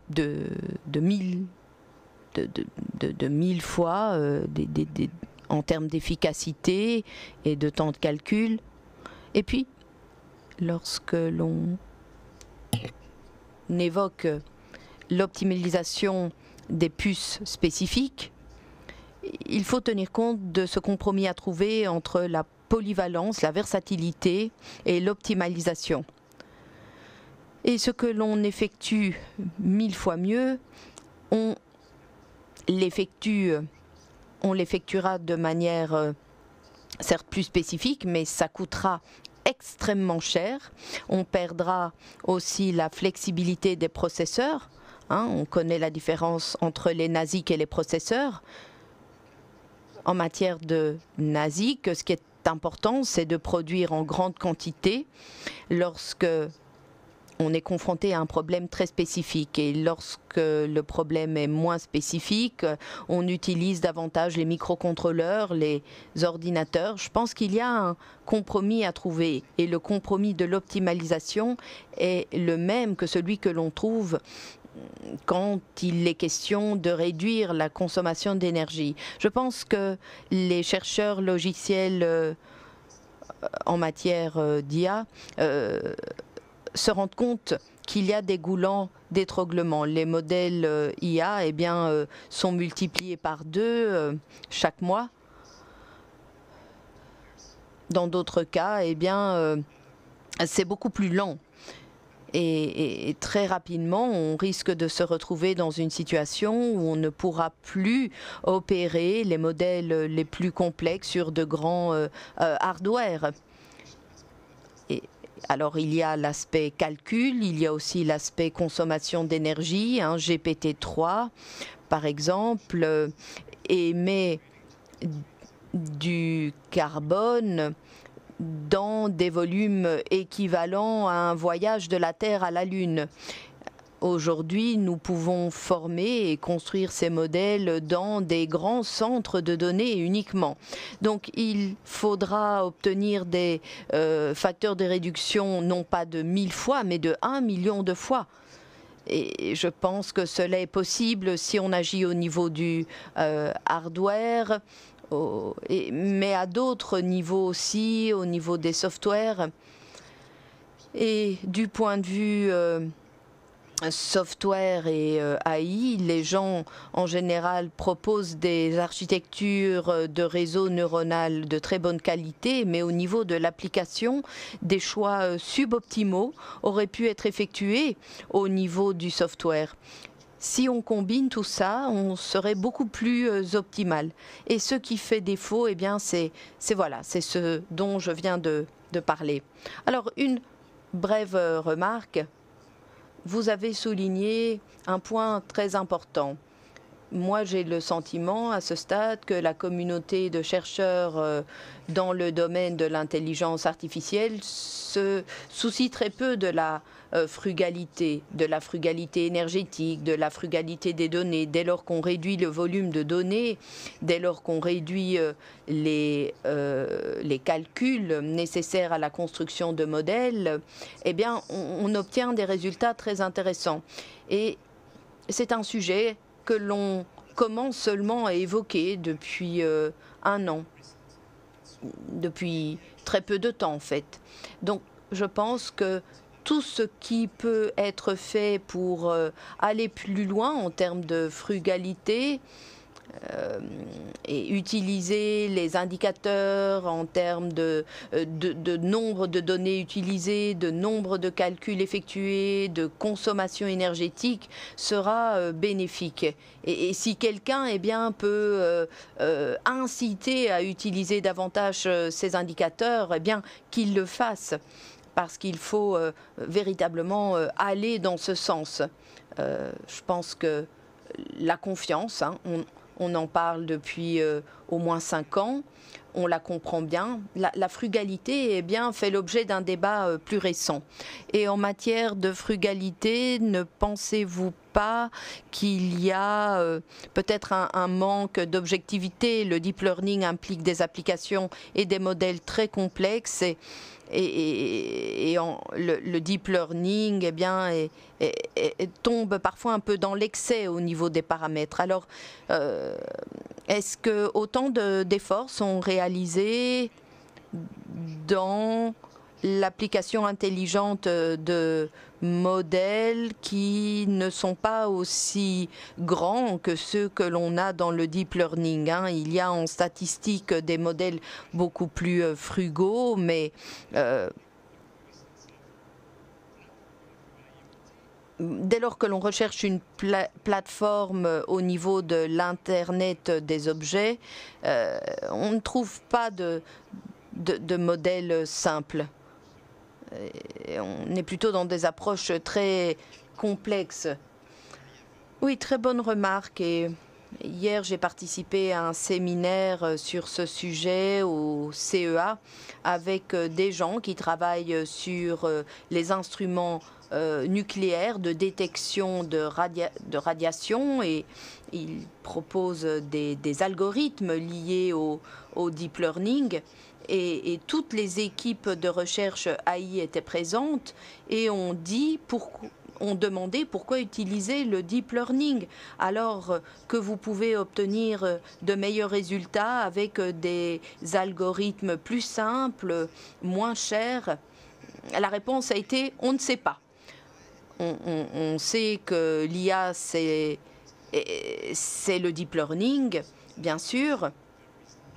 fois en termes d'efficacité et de temps de calcul. Et puis, lorsque l'on évoque l'optimalisation des puces spécifiques, il faut tenir compte de ce compromis à trouver entre la polyvalence, la versatilité et l'optimalisation. Et ce que l'on effectue 1000 fois mieux, on l'effectuera de manière certes plus spécifique, mais ça coûtera extrêmement cher. On perdra aussi la flexibilité des processeurs. Hein, on connaît la différence entre les NASIC et les processeurs. En matière de NASIC, ce qui est important, c'est de produire en grande quantité lorsque on est confronté à un problème très spécifique. Et lorsque le problème est moins spécifique, on utilise davantage les microcontrôleurs, les ordinateurs. Je pense qu'il y a un compromis à trouver. Et le compromis de l'optimalisation est le même que celui que l'on trouve quand il est question de réduire la consommation d'énergie. Je pense que les chercheurs logiciels en matière d'IA se rendent compte qu'il y a des goulants d'étranglement. Les modèles IA sont multipliés par 2 chaque mois. Dans d'autres cas, c'est beaucoup plus lent. Et très rapidement, on risque de se retrouver dans une situation où on ne pourra plus opérer les modèles les plus complexes sur de grands hardware. Alors, il y a l'aspect calcul, il y a aussi l'aspect consommation d'énergie. GPT-3, par exemple, émet du carbone dans des volumes équivalents à un voyage de la Terre à la Lune. Aujourd'hui, nous pouvons former et construire ces modèles dans des grands centres de données uniquement. Donc, il faudra obtenir des facteurs de réduction non pas de 1000 fois, mais de 1 million de fois. Et je pense que cela est possible si on agit au niveau du hardware, mais à d'autres niveaux aussi, au niveau des softwares. Et du point de vue software et AI, les gens en général proposent des architectures de réseau neuronal de très bonne qualité, mais au niveau de l'application, des choix suboptimaux auraient pu être effectués au niveau du software. Si on combine tout ça, on serait beaucoup plus optimal. Et ce qui fait défaut, eh bien, c'est ce dont je viens de parler. Alors, une brève remarque. Vous avez souligné un point très important. Moi, j'ai le sentiment à ce stade que la communauté de chercheurs dans le domaine de l'intelligence artificielle se soucie très peu de la frugalité énergétique, de la frugalité des données. Dès lors qu'on réduit le volume de données, dès lors qu'on réduit les calculs nécessaires à la construction de modèles, eh bien, on obtient des résultats très intéressants. Et c'est un sujet que l'on commence seulement à évoquer depuis 1 an, depuis très peu de temps en fait. Donc je pense que tout ce qui peut être fait pour aller plus loin en termes de frugalité et utiliser les indicateurs en termes de nombre de données utilisées, de nombre de calculs effectués, de consommation énergétique sera bénéfique. Et si quelqu'un peut inciter à utiliser davantage ces indicateurs, eh bien qu'il le fasse, parce qu'il faut véritablement aller dans ce sens. Je pense que la confiance, on en parle depuis au moins 5 ans, on la comprend bien. La frugalité fait l'objet d'un débat plus récent. Et en matière de frugalité, ne pensez-vous pas qu'il y a peut-être un manque d'objectivité? Le deep learning implique des applications et des modèles très complexes le deep learning tombe parfois un peu dans l'excès au niveau des paramètres. Alors, est-ce que autant d'efforts sont réalisés dans l'application intelligente de modèles qui ne sont pas aussi grands que ceux que l'on a dans le deep learning? Il y a en statistique des modèles beaucoup plus frugaux, mais dès lors que l'on recherche une plateforme au niveau de l'Internet des objets, on ne trouve pas de modèle simple. On est plutôt dans des approches très complexes. Oui, très bonne remarque. Et hier, j'ai participé à un séminaire sur ce sujet au CEA avec des gens qui travaillent sur les instruments nucléaires de détection de radiation, et ils proposent des algorithmes liés au deep learning. Et toutes les équipes de recherche AI étaient présentes et ont demandé pourquoi utiliser le deep learning alors que vous pouvez obtenir de meilleurs résultats avec des algorithmes plus simples, moins chers. La réponse a été on ne sait pas. On sait que l'IA c'est le deep learning, bien sûr,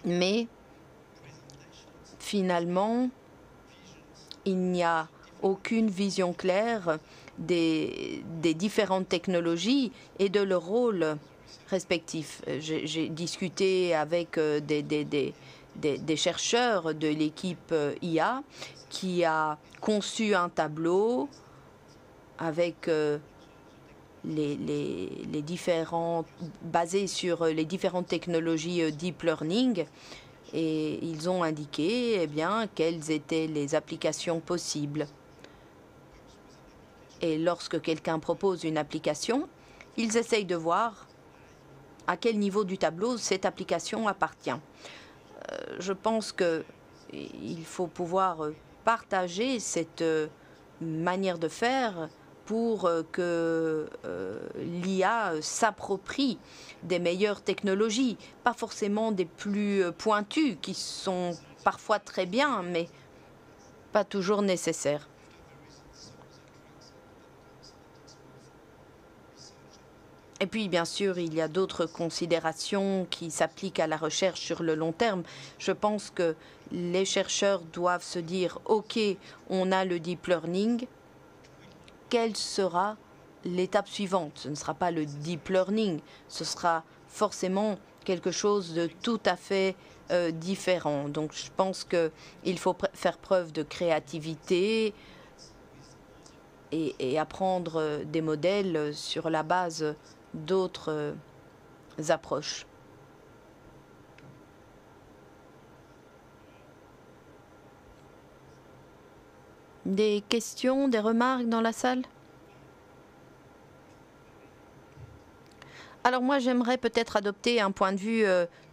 mais finalement, il n'y a aucune vision claire des différentes technologies et de leur rôle respectif. J'ai discuté avec des chercheurs de l'équipe IA qui a conçu un tableau avec les différents, basés sur les différentes technologies deep learning, et ils ont indiqué quelles étaient les applications possibles. Et lorsque quelqu'un propose une application, ils essayent de voir à quel niveau du tableau cette application appartient. Je pense qu'il faut pouvoir partager cette manière de faire pour que l'IA s'approprie des meilleures technologies, pas forcément des plus pointues, qui sont parfois très bien, mais pas toujours nécessaires. Et puis, bien sûr, il y a d'autres considérations qui s'appliquent à la recherche sur le long terme. Je pense que les chercheurs doivent se dire, OK, on a le deep learning, quelle sera l'étape suivante? Ce ne sera pas le deep learning, ce sera forcément quelque chose de tout à fait différent. Donc, je pense qu'il faut faire preuve de créativité et apprendre des modèles sur la base d'autres approches. Des questions, des remarques dans la salle? Alors moi, j'aimerais peut-être adopter un point de vue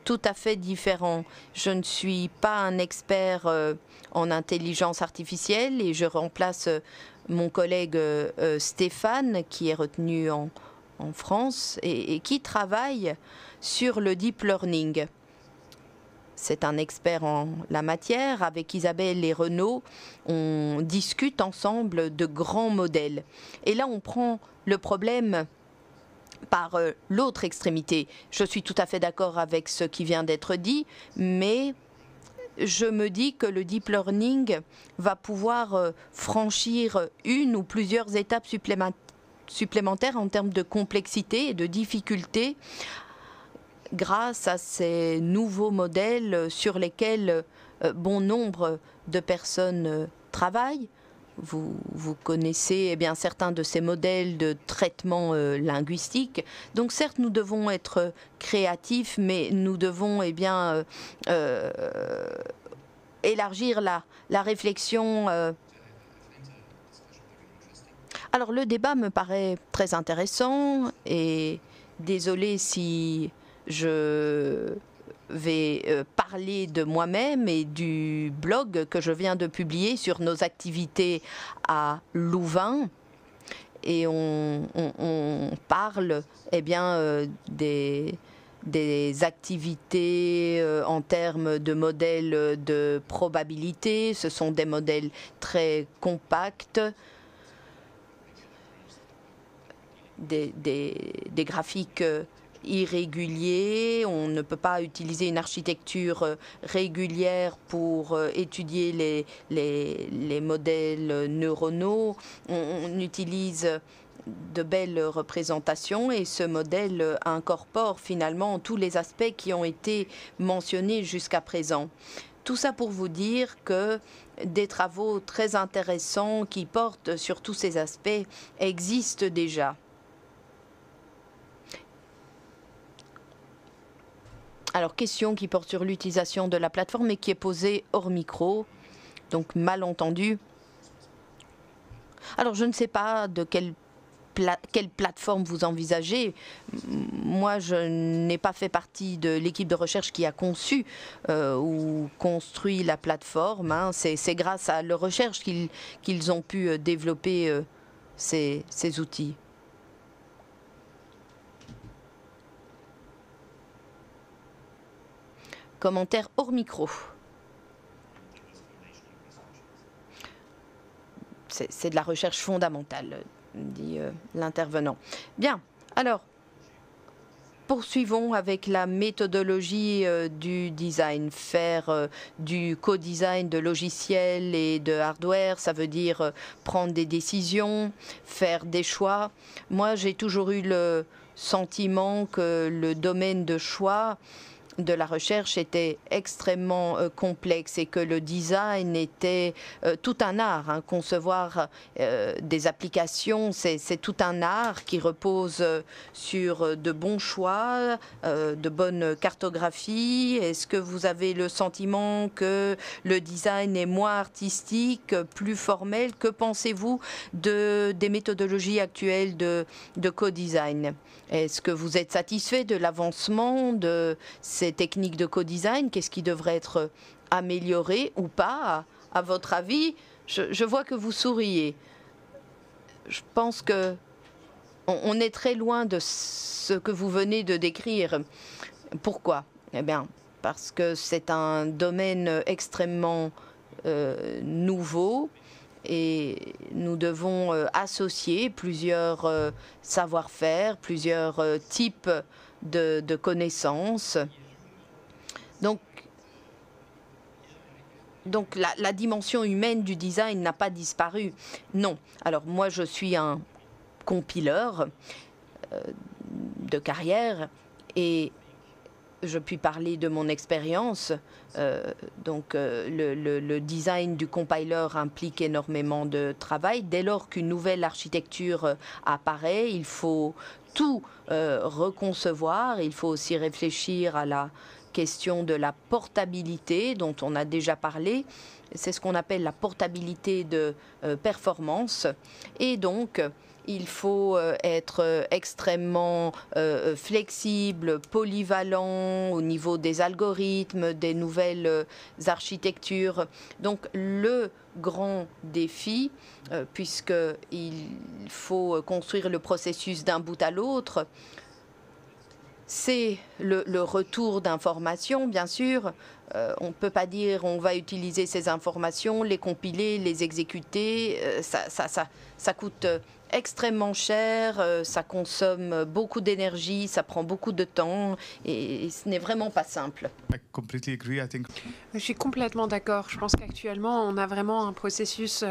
tout à fait différent. Je ne suis pas un expert en intelligence artificielle et je remplace mon collègue Stéphane, qui est retenu en France et qui travaille sur le deep learning. C'est un expert en la matière. Avec Isabelle et Renaud, on discute ensemble de grands modèles. Et là, on prend le problème par l'autre extrémité. Je suis tout à fait d'accord avec ce qui vient d'être dit, mais je me dis que le deep learning va pouvoir franchir une ou plusieurs étapes supplémentaires en termes de complexité et de difficulté grâce à ces nouveaux modèles sur lesquels bon nombre de personnes travaillent. Vous connaissez certains de ces modèles de traitement linguistique. Donc certes, nous devons être créatifs, mais nous devons élargir la réflexion. Alors le débat me paraît très intéressant et désolé si je vais parler de moi-même et du blog que je viens de publier sur nos activités à Louvain. Et on parle des activités en termes de modèles de probabilité. Ce sont des modèles très compacts, des graphiques irréguliers. On ne peut pas utiliser une architecture régulière pour étudier les modèles neuronaux. On utilise de belles représentations et ce modèle incorpore finalement tous les aspects qui ont été mentionnés jusqu'à présent. Tout ça pour vous dire que des travaux très intéressants qui portent sur tous ces aspects existent déjà. Alors, question qui porte sur l'utilisation de la plateforme et qui est posée hors micro, donc mal entendu. Alors, je ne sais pas de quelle plateforme vous envisagez. Moi, je n'ai pas fait partie de l'équipe de recherche qui a conçu ou construit la plateforme. C'est grâce à leur recherche qu'ils ont pu développer ces outils. Commentaire hors micro. C'est de la recherche fondamentale, dit l'intervenant. Bien, alors, poursuivons avec la méthodologie du design. Faire du co-design de logiciels et de hardware, ça veut dire prendre des décisions, faire des choix. Moi, j'ai toujours eu le sentiment que le domaine de choix de la recherche était extrêmement complexe et que le design était tout un art. Hein. Concevoir des applications, c'est tout un art qui repose sur de bons choix, de bonnes cartographies. Est-ce que vous avez le sentiment que le design est moins artistique, plus formel? Que pensez-vous des méthodologies actuelles de co-design? Est-ce que vous êtes satisfait de l'avancement de ces techniques de co-design? Qu'est-ce qui devrait être amélioré ou pas, à votre avis? Je vois que vous souriez. Je pense que on est très loin de ce que vous venez de décrire. Pourquoi? Eh bien, parce que c'est un domaine extrêmement nouveau et nous devons associer plusieurs savoir-faire, plusieurs types de connaissances. Donc la dimension humaine du design n'a pas disparu. Non. Alors moi, je suis un compileur de carrière et je puis parler de mon expérience. Le design du compiler implique énormément de travail. Dès lors qu'une nouvelle architecture apparaît, il faut tout reconcevoir. Il faut aussi réfléchir à la question de la portabilité dont on a déjà parlé. C'est ce qu'on appelle la portabilité de performance. Et donc, il faut être extrêmement flexible, polyvalent au niveau des algorithmes, des nouvelles architectures. Donc le grand défi, puisqu'il faut construire le processus d'un bout à l'autre, c'est le retour d'informations, bien sûr. On ne peut pas dire on va utiliser ces informations, les compiler, les exécuter. Ça coûte extrêmement cher, ça consomme beaucoup d'énergie, ça prend beaucoup de temps et ce n'est vraiment pas simple. Je suis complètement d'accord. Je pense qu'actuellement, on a vraiment un processus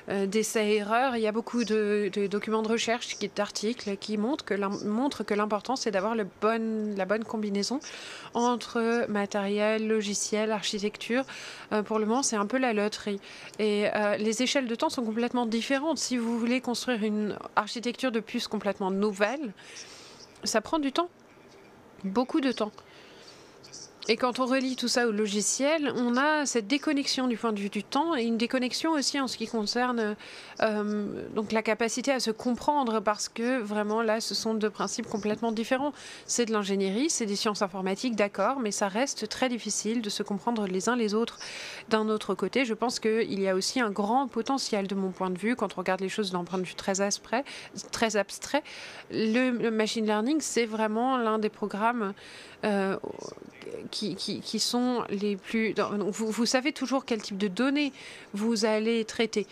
d'essai-erreur. Il y a beaucoup de documents de recherche, d'articles qui montrent que l'important, c'est d'avoir la bonne combinaison entre matériel, logiciel, architecture. Pour le moment, c'est un peu la loterie. Et les échelles de temps sont complètement différentes. Si vous voulez construire une architecture de puce complètement nouvelle, ça prend du temps, beaucoup de temps. Et quand on relie tout ça au logiciel, on a cette déconnexion du point de vue du temps et une déconnexion aussi en ce qui concerne donc la capacité à se comprendre, parce que vraiment là, ce sont deux principes complètement différents. C'est de l'ingénierie, c'est des sciences informatiques, d'accord, mais ça reste très difficile de se comprendre les uns les autres. D'un autre côté, je pense qu'il y a aussi un grand potentiel de mon point de vue, quand on regarde les choses d'un point de vue très abstrait. Le machine learning, c'est vraiment l'un des programmes qui sont les plus... Vous savez toujours quel type de données vous allez traiter.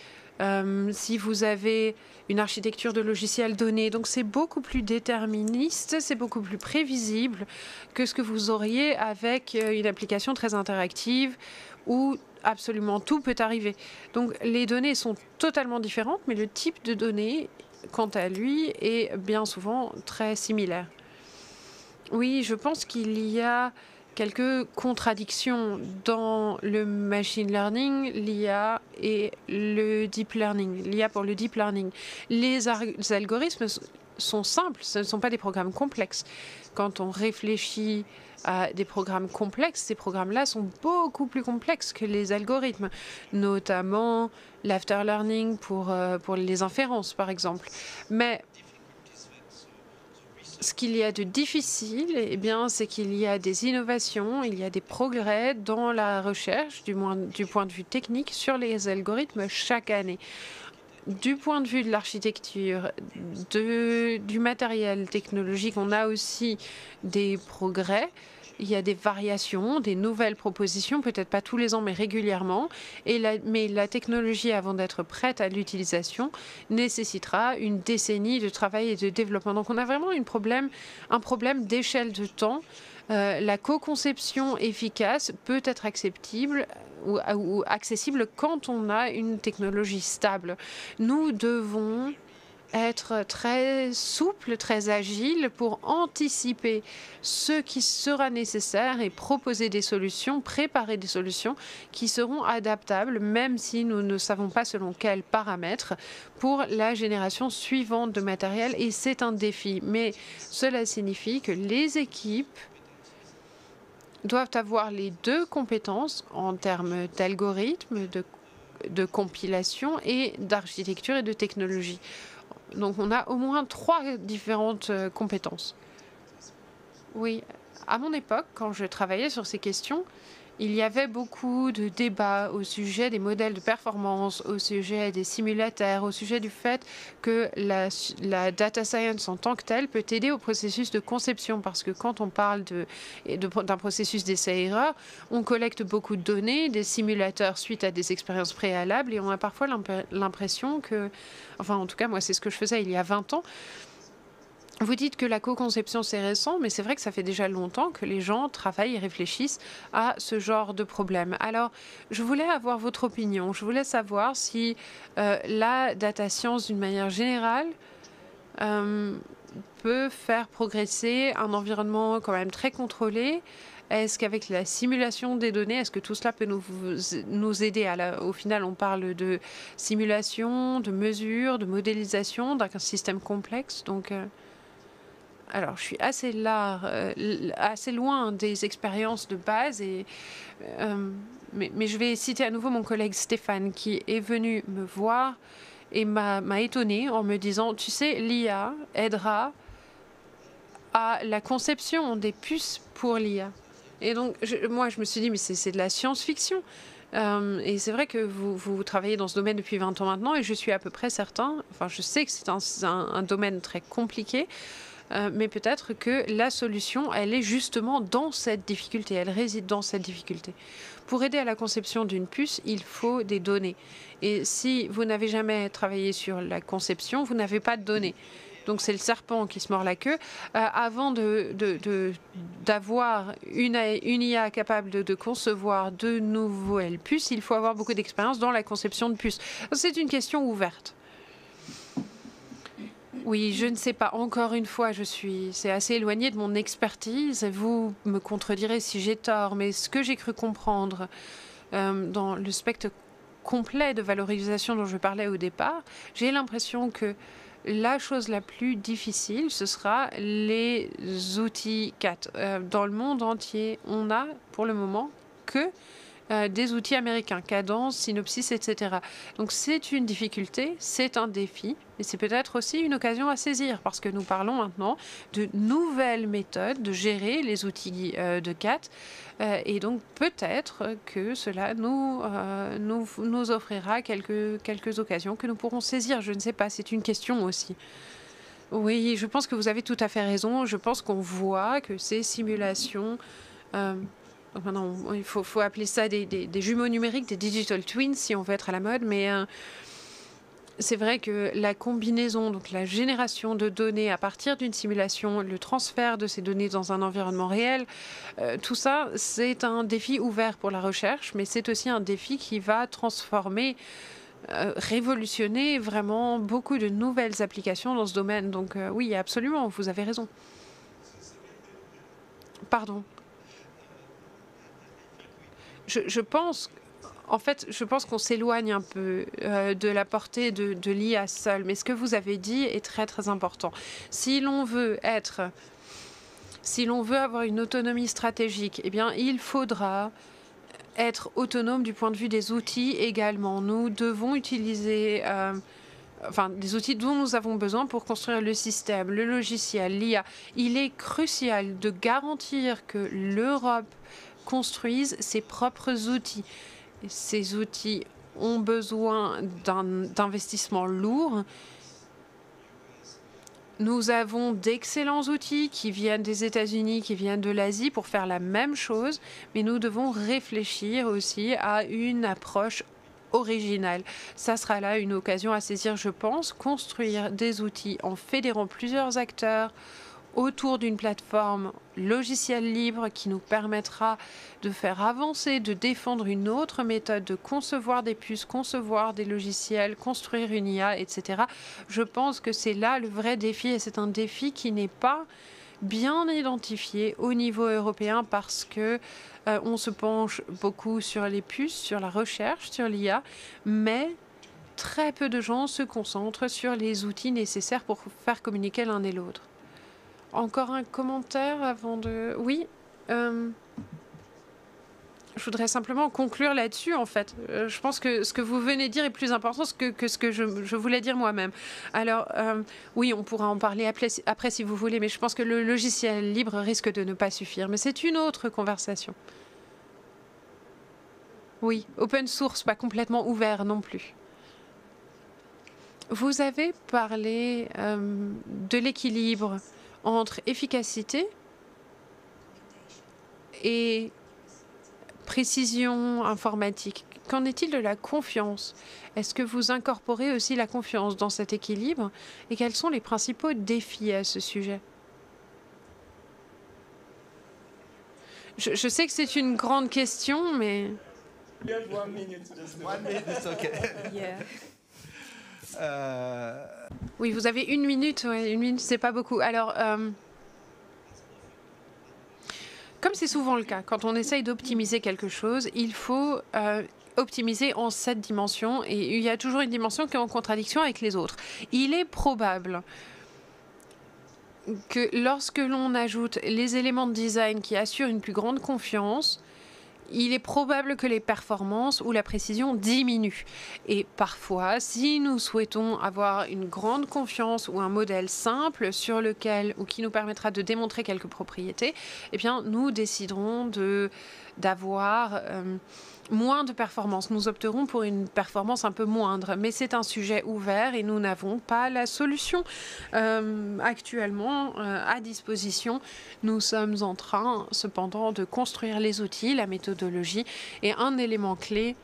Si vous avez une architecture de logiciel donnée, donc c'est beaucoup plus déterministe, c'est beaucoup plus prévisible que ce que vous auriez avec une application très interactive où absolument tout peut arriver. Donc les données sont totalement différentes, mais le type de données, quant à lui, est bien souvent très similaire. Oui, je pense qu'il y a quelques contradictions dans le machine learning, l'IA et le deep learning. L'IA pour le deep learning. Les algorithmes sont simples, ce ne sont pas des programmes complexes. Quand on réfléchit à des programmes complexes, ces programmes-là sont beaucoup plus complexes que les algorithmes, notamment l'after-learning pour les inférences, par exemple. Mais ce qu'il y a de difficile, eh bien, c'est qu'il y a des innovations, il y a des progrès dans la recherche, du point de vue technique, sur les algorithmes chaque année. Du point de vue de l'architecture, du matériel technologique, on a aussi des progrès. Il y a des variations, des nouvelles propositions, peut-être pas tous les ans, mais régulièrement. Mais la technologie, avant d'être prête à l'utilisation, nécessitera une décennie de travail et de développement. Donc on a vraiment un problème d'échelle de temps. La co-conception efficace peut être acceptable ou accessible quand on a une technologie stable. Nous devons être très souple, très agile pour anticiper ce qui sera nécessaire et proposer des solutions, préparer des solutions qui seront adaptables, même si nous ne savons pas selon quels paramètres, pour la génération suivante de matériel. Et c'est un défi. Mais cela signifie que les équipes doivent avoir les deux compétences en termes d'algorithmes, de compilation et d'architecture et de technologie. Donc on a au moins 3 différentes compétences. Oui, à mon époque, quand je travaillais sur ces questions, il y avait beaucoup de débats au sujet des modèles de performance, au sujet des simulateurs, au sujet du fait que la data science en tant que telle peut aider au processus de conception. Parce que quand on parle d'un processus d'essai-erreur, on collecte beaucoup de données, des simulateurs suite à des expériences préalables, et on a parfois l'impression que, enfin en tout cas moi c'est ce que je faisais il y a 20 ans, vous dites que la co-conception, c'est récent, mais c'est vrai que ça fait déjà longtemps que les gens travaillent et réfléchissent à ce genre de problème. Alors, je voulais avoir votre opinion. Je voulais savoir si la data science, d'une manière générale, peut faire progresser un environnement quand même très contrôlé. Est-ce qu'avec la simulation des données, est-ce que tout cela peut nous aider au final, on parle de simulation, de mesure, de modélisation d'un système complexe. Donc, alors, je suis assez loin des expériences de base, mais je vais citer à nouveau mon collègue Stéphane qui est venu me voir et m'a étonné en me disant, tu sais, l'IA aidera à la conception des puces pour l'IA. Et donc, moi, je me suis dit, mais c'est de la science-fiction. Et c'est vrai que vous travaillez dans ce domaine depuis 20 ans maintenant, et je suis à peu près certain, enfin, je sais que c'est un domaine très compliqué, mais peut-être que la solution, elle est justement dans cette difficulté, elle réside dans cette difficulté. Pour aider à la conception d'une puce, il faut des données. Et si vous n'avez jamais travaillé sur la conception, vous n'avez pas de données. Donc c'est le serpent qui se mord la queue. Avant d'avoir une IA capable de concevoir de nouvelles puces, il faut avoir beaucoup d'expérience dans la conception de puces. C'est une question ouverte. Oui, je ne sais pas. Encore une fois, c'est assez éloigné de mon expertise. Vous me contredirez si j'ai tort, mais ce que j'ai cru comprendre dans le spectre complet de valorisation dont je parlais au départ, j'ai l'impression que la chose la plus difficile, ce sera les outils CAT. Dans le monde entier, on a pour le moment que des outils américains, Cadence, Synopsys, etc. Donc c'est une difficulté, c'est un défi, mais c'est peut-être aussi une occasion à saisir, parce que nous parlons maintenant de nouvelles méthodes de gérer les outils de CAT, et donc peut-être que cela nous offrira quelques occasions que nous pourrons saisir. Je ne sais pas, c'est une question aussi. Oui, je pense que vous avez tout à fait raison. Je pense qu'on voit que ces simulations... Maintenant, il faut appeler ça des jumeaux numériques, des digital twins, si on veut être à la mode, mais c'est vrai que la combinaison, donc la génération de données à partir d'une simulation, le transfert de ces données dans un environnement réel, tout ça, c'est un défi ouvert pour la recherche, mais c'est aussi un défi qui va transformer, révolutionner vraiment beaucoup de nouvelles applications dans ce domaine. Donc oui, absolument, vous avez raison. Pardon. Je pense qu'on s'éloigne un peu de la portée de l'IA seule. Mais ce que vous avez dit est très, très important. Si l'on veut avoir une autonomie stratégique, eh bien, il faudra être autonome du point de vue des outils également. Nous devons utiliser... des outils dont nous avons besoin pour construire le système, le logiciel, l'IA. Il est crucial de garantir que l'Europe construisent ses propres outils. Ces outils ont besoin d'investissements lourds. Nous avons d'excellents outils qui viennent des États-Unis, qui viennent de l'Asie pour faire la même chose, mais nous devons réfléchir aussi à une approche originale. Ça sera là une occasion à saisir, je pense, construire des outils en fédérant plusieurs acteurs autour d'une plateforme logicielle libre qui nous permettra de faire avancer, de défendre une autre méthode, de concevoir des puces, concevoir des logiciels, construire une IA, etc. Je pense que c'est là le vrai défi, et c'est un défi qui n'est pas bien identifié au niveau européen parce que on se penche beaucoup sur les puces, sur la recherche, sur l'IA, mais très peu de gens se concentrent sur les outils nécessaires pour faire communiquer l'un et l'autre. Encore un commentaire avant de... Oui, je voudrais simplement conclure là-dessus, en fait. Je pense que ce que vous venez de dire est plus important que ce que je voulais dire moi-même. Alors, oui, on pourra en parler après si vous voulez, mais je pense que le logiciel libre risque de ne pas suffire. Mais c'est une autre conversation. Oui, open source, pas complètement ouvert non plus. Vous avez parlé de l'équilibre entre efficacité et précision informatique. Qu'en est-il de la confiance? Est-ce que vous incorporez aussi la confiance dans cet équilibre? Et quels sont les principaux défis à ce sujet? Je sais que c'est une grande question, mais... Oui, vous avez une minute. Ouais, une minute, c'est pas beaucoup. Alors, comme c'est souvent le cas, quand on essaye d'optimiser quelque chose, il faut optimiser en 7 dimensions. Et il y a toujours une dimension qui est en contradiction avec les autres. Il est probable que lorsque l'on ajoute les éléments de design qui assurent une plus grande confiance, il est probable que les performances ou la précision diminuent. Et parfois, si nous souhaitons avoir une grande confiance ou un modèle simple sur lequel ou qui nous permettra de démontrer quelques propriétés, eh bien, nous déciderons d'avoir moins de performance. Nous opterons pour une performance un peu moindre. Mais c'est un sujet ouvert et nous n'avons pas la solution actuellement à disposition. Nous sommes en train, cependant, de construire les outils, la méthodologie. Et un élément clé,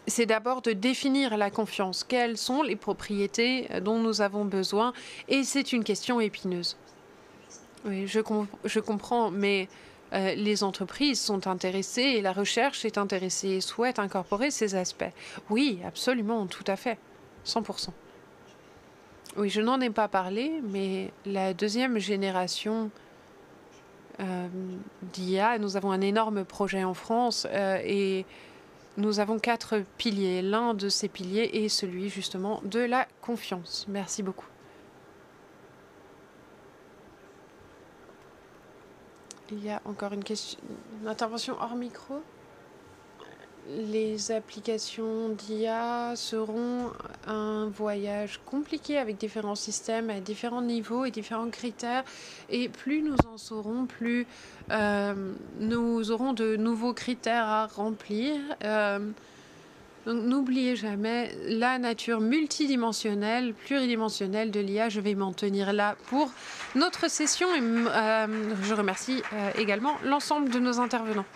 c'est d'abord de définir la confiance. Quelles sont les propriétés dont nous avons besoin? Et c'est une question épineuse. Oui, je comprends, mais... les entreprises sont intéressées et la recherche est intéressée et souhaite incorporer ces aspects. Oui, absolument, tout à fait, 100%. Oui, je n'en ai pas parlé, mais la deuxième génération d'IA, nous avons un énorme projet en France et nous avons 4 piliers. L'un de ces piliers est celui justement de la confiance. Merci beaucoup. Il y a encore une question, une intervention hors micro. Les applications d'IA seront un voyage compliqué avec différents systèmes à différents niveaux et différents critères. Et plus nous en saurons, plus nous aurons de nouveaux critères à remplir. Donc n'oubliez jamais la nature multidimensionnelle, pluridimensionnelle de l'IA. Je vais m'en tenir là pour notre session et je remercie également l'ensemble de nos intervenants.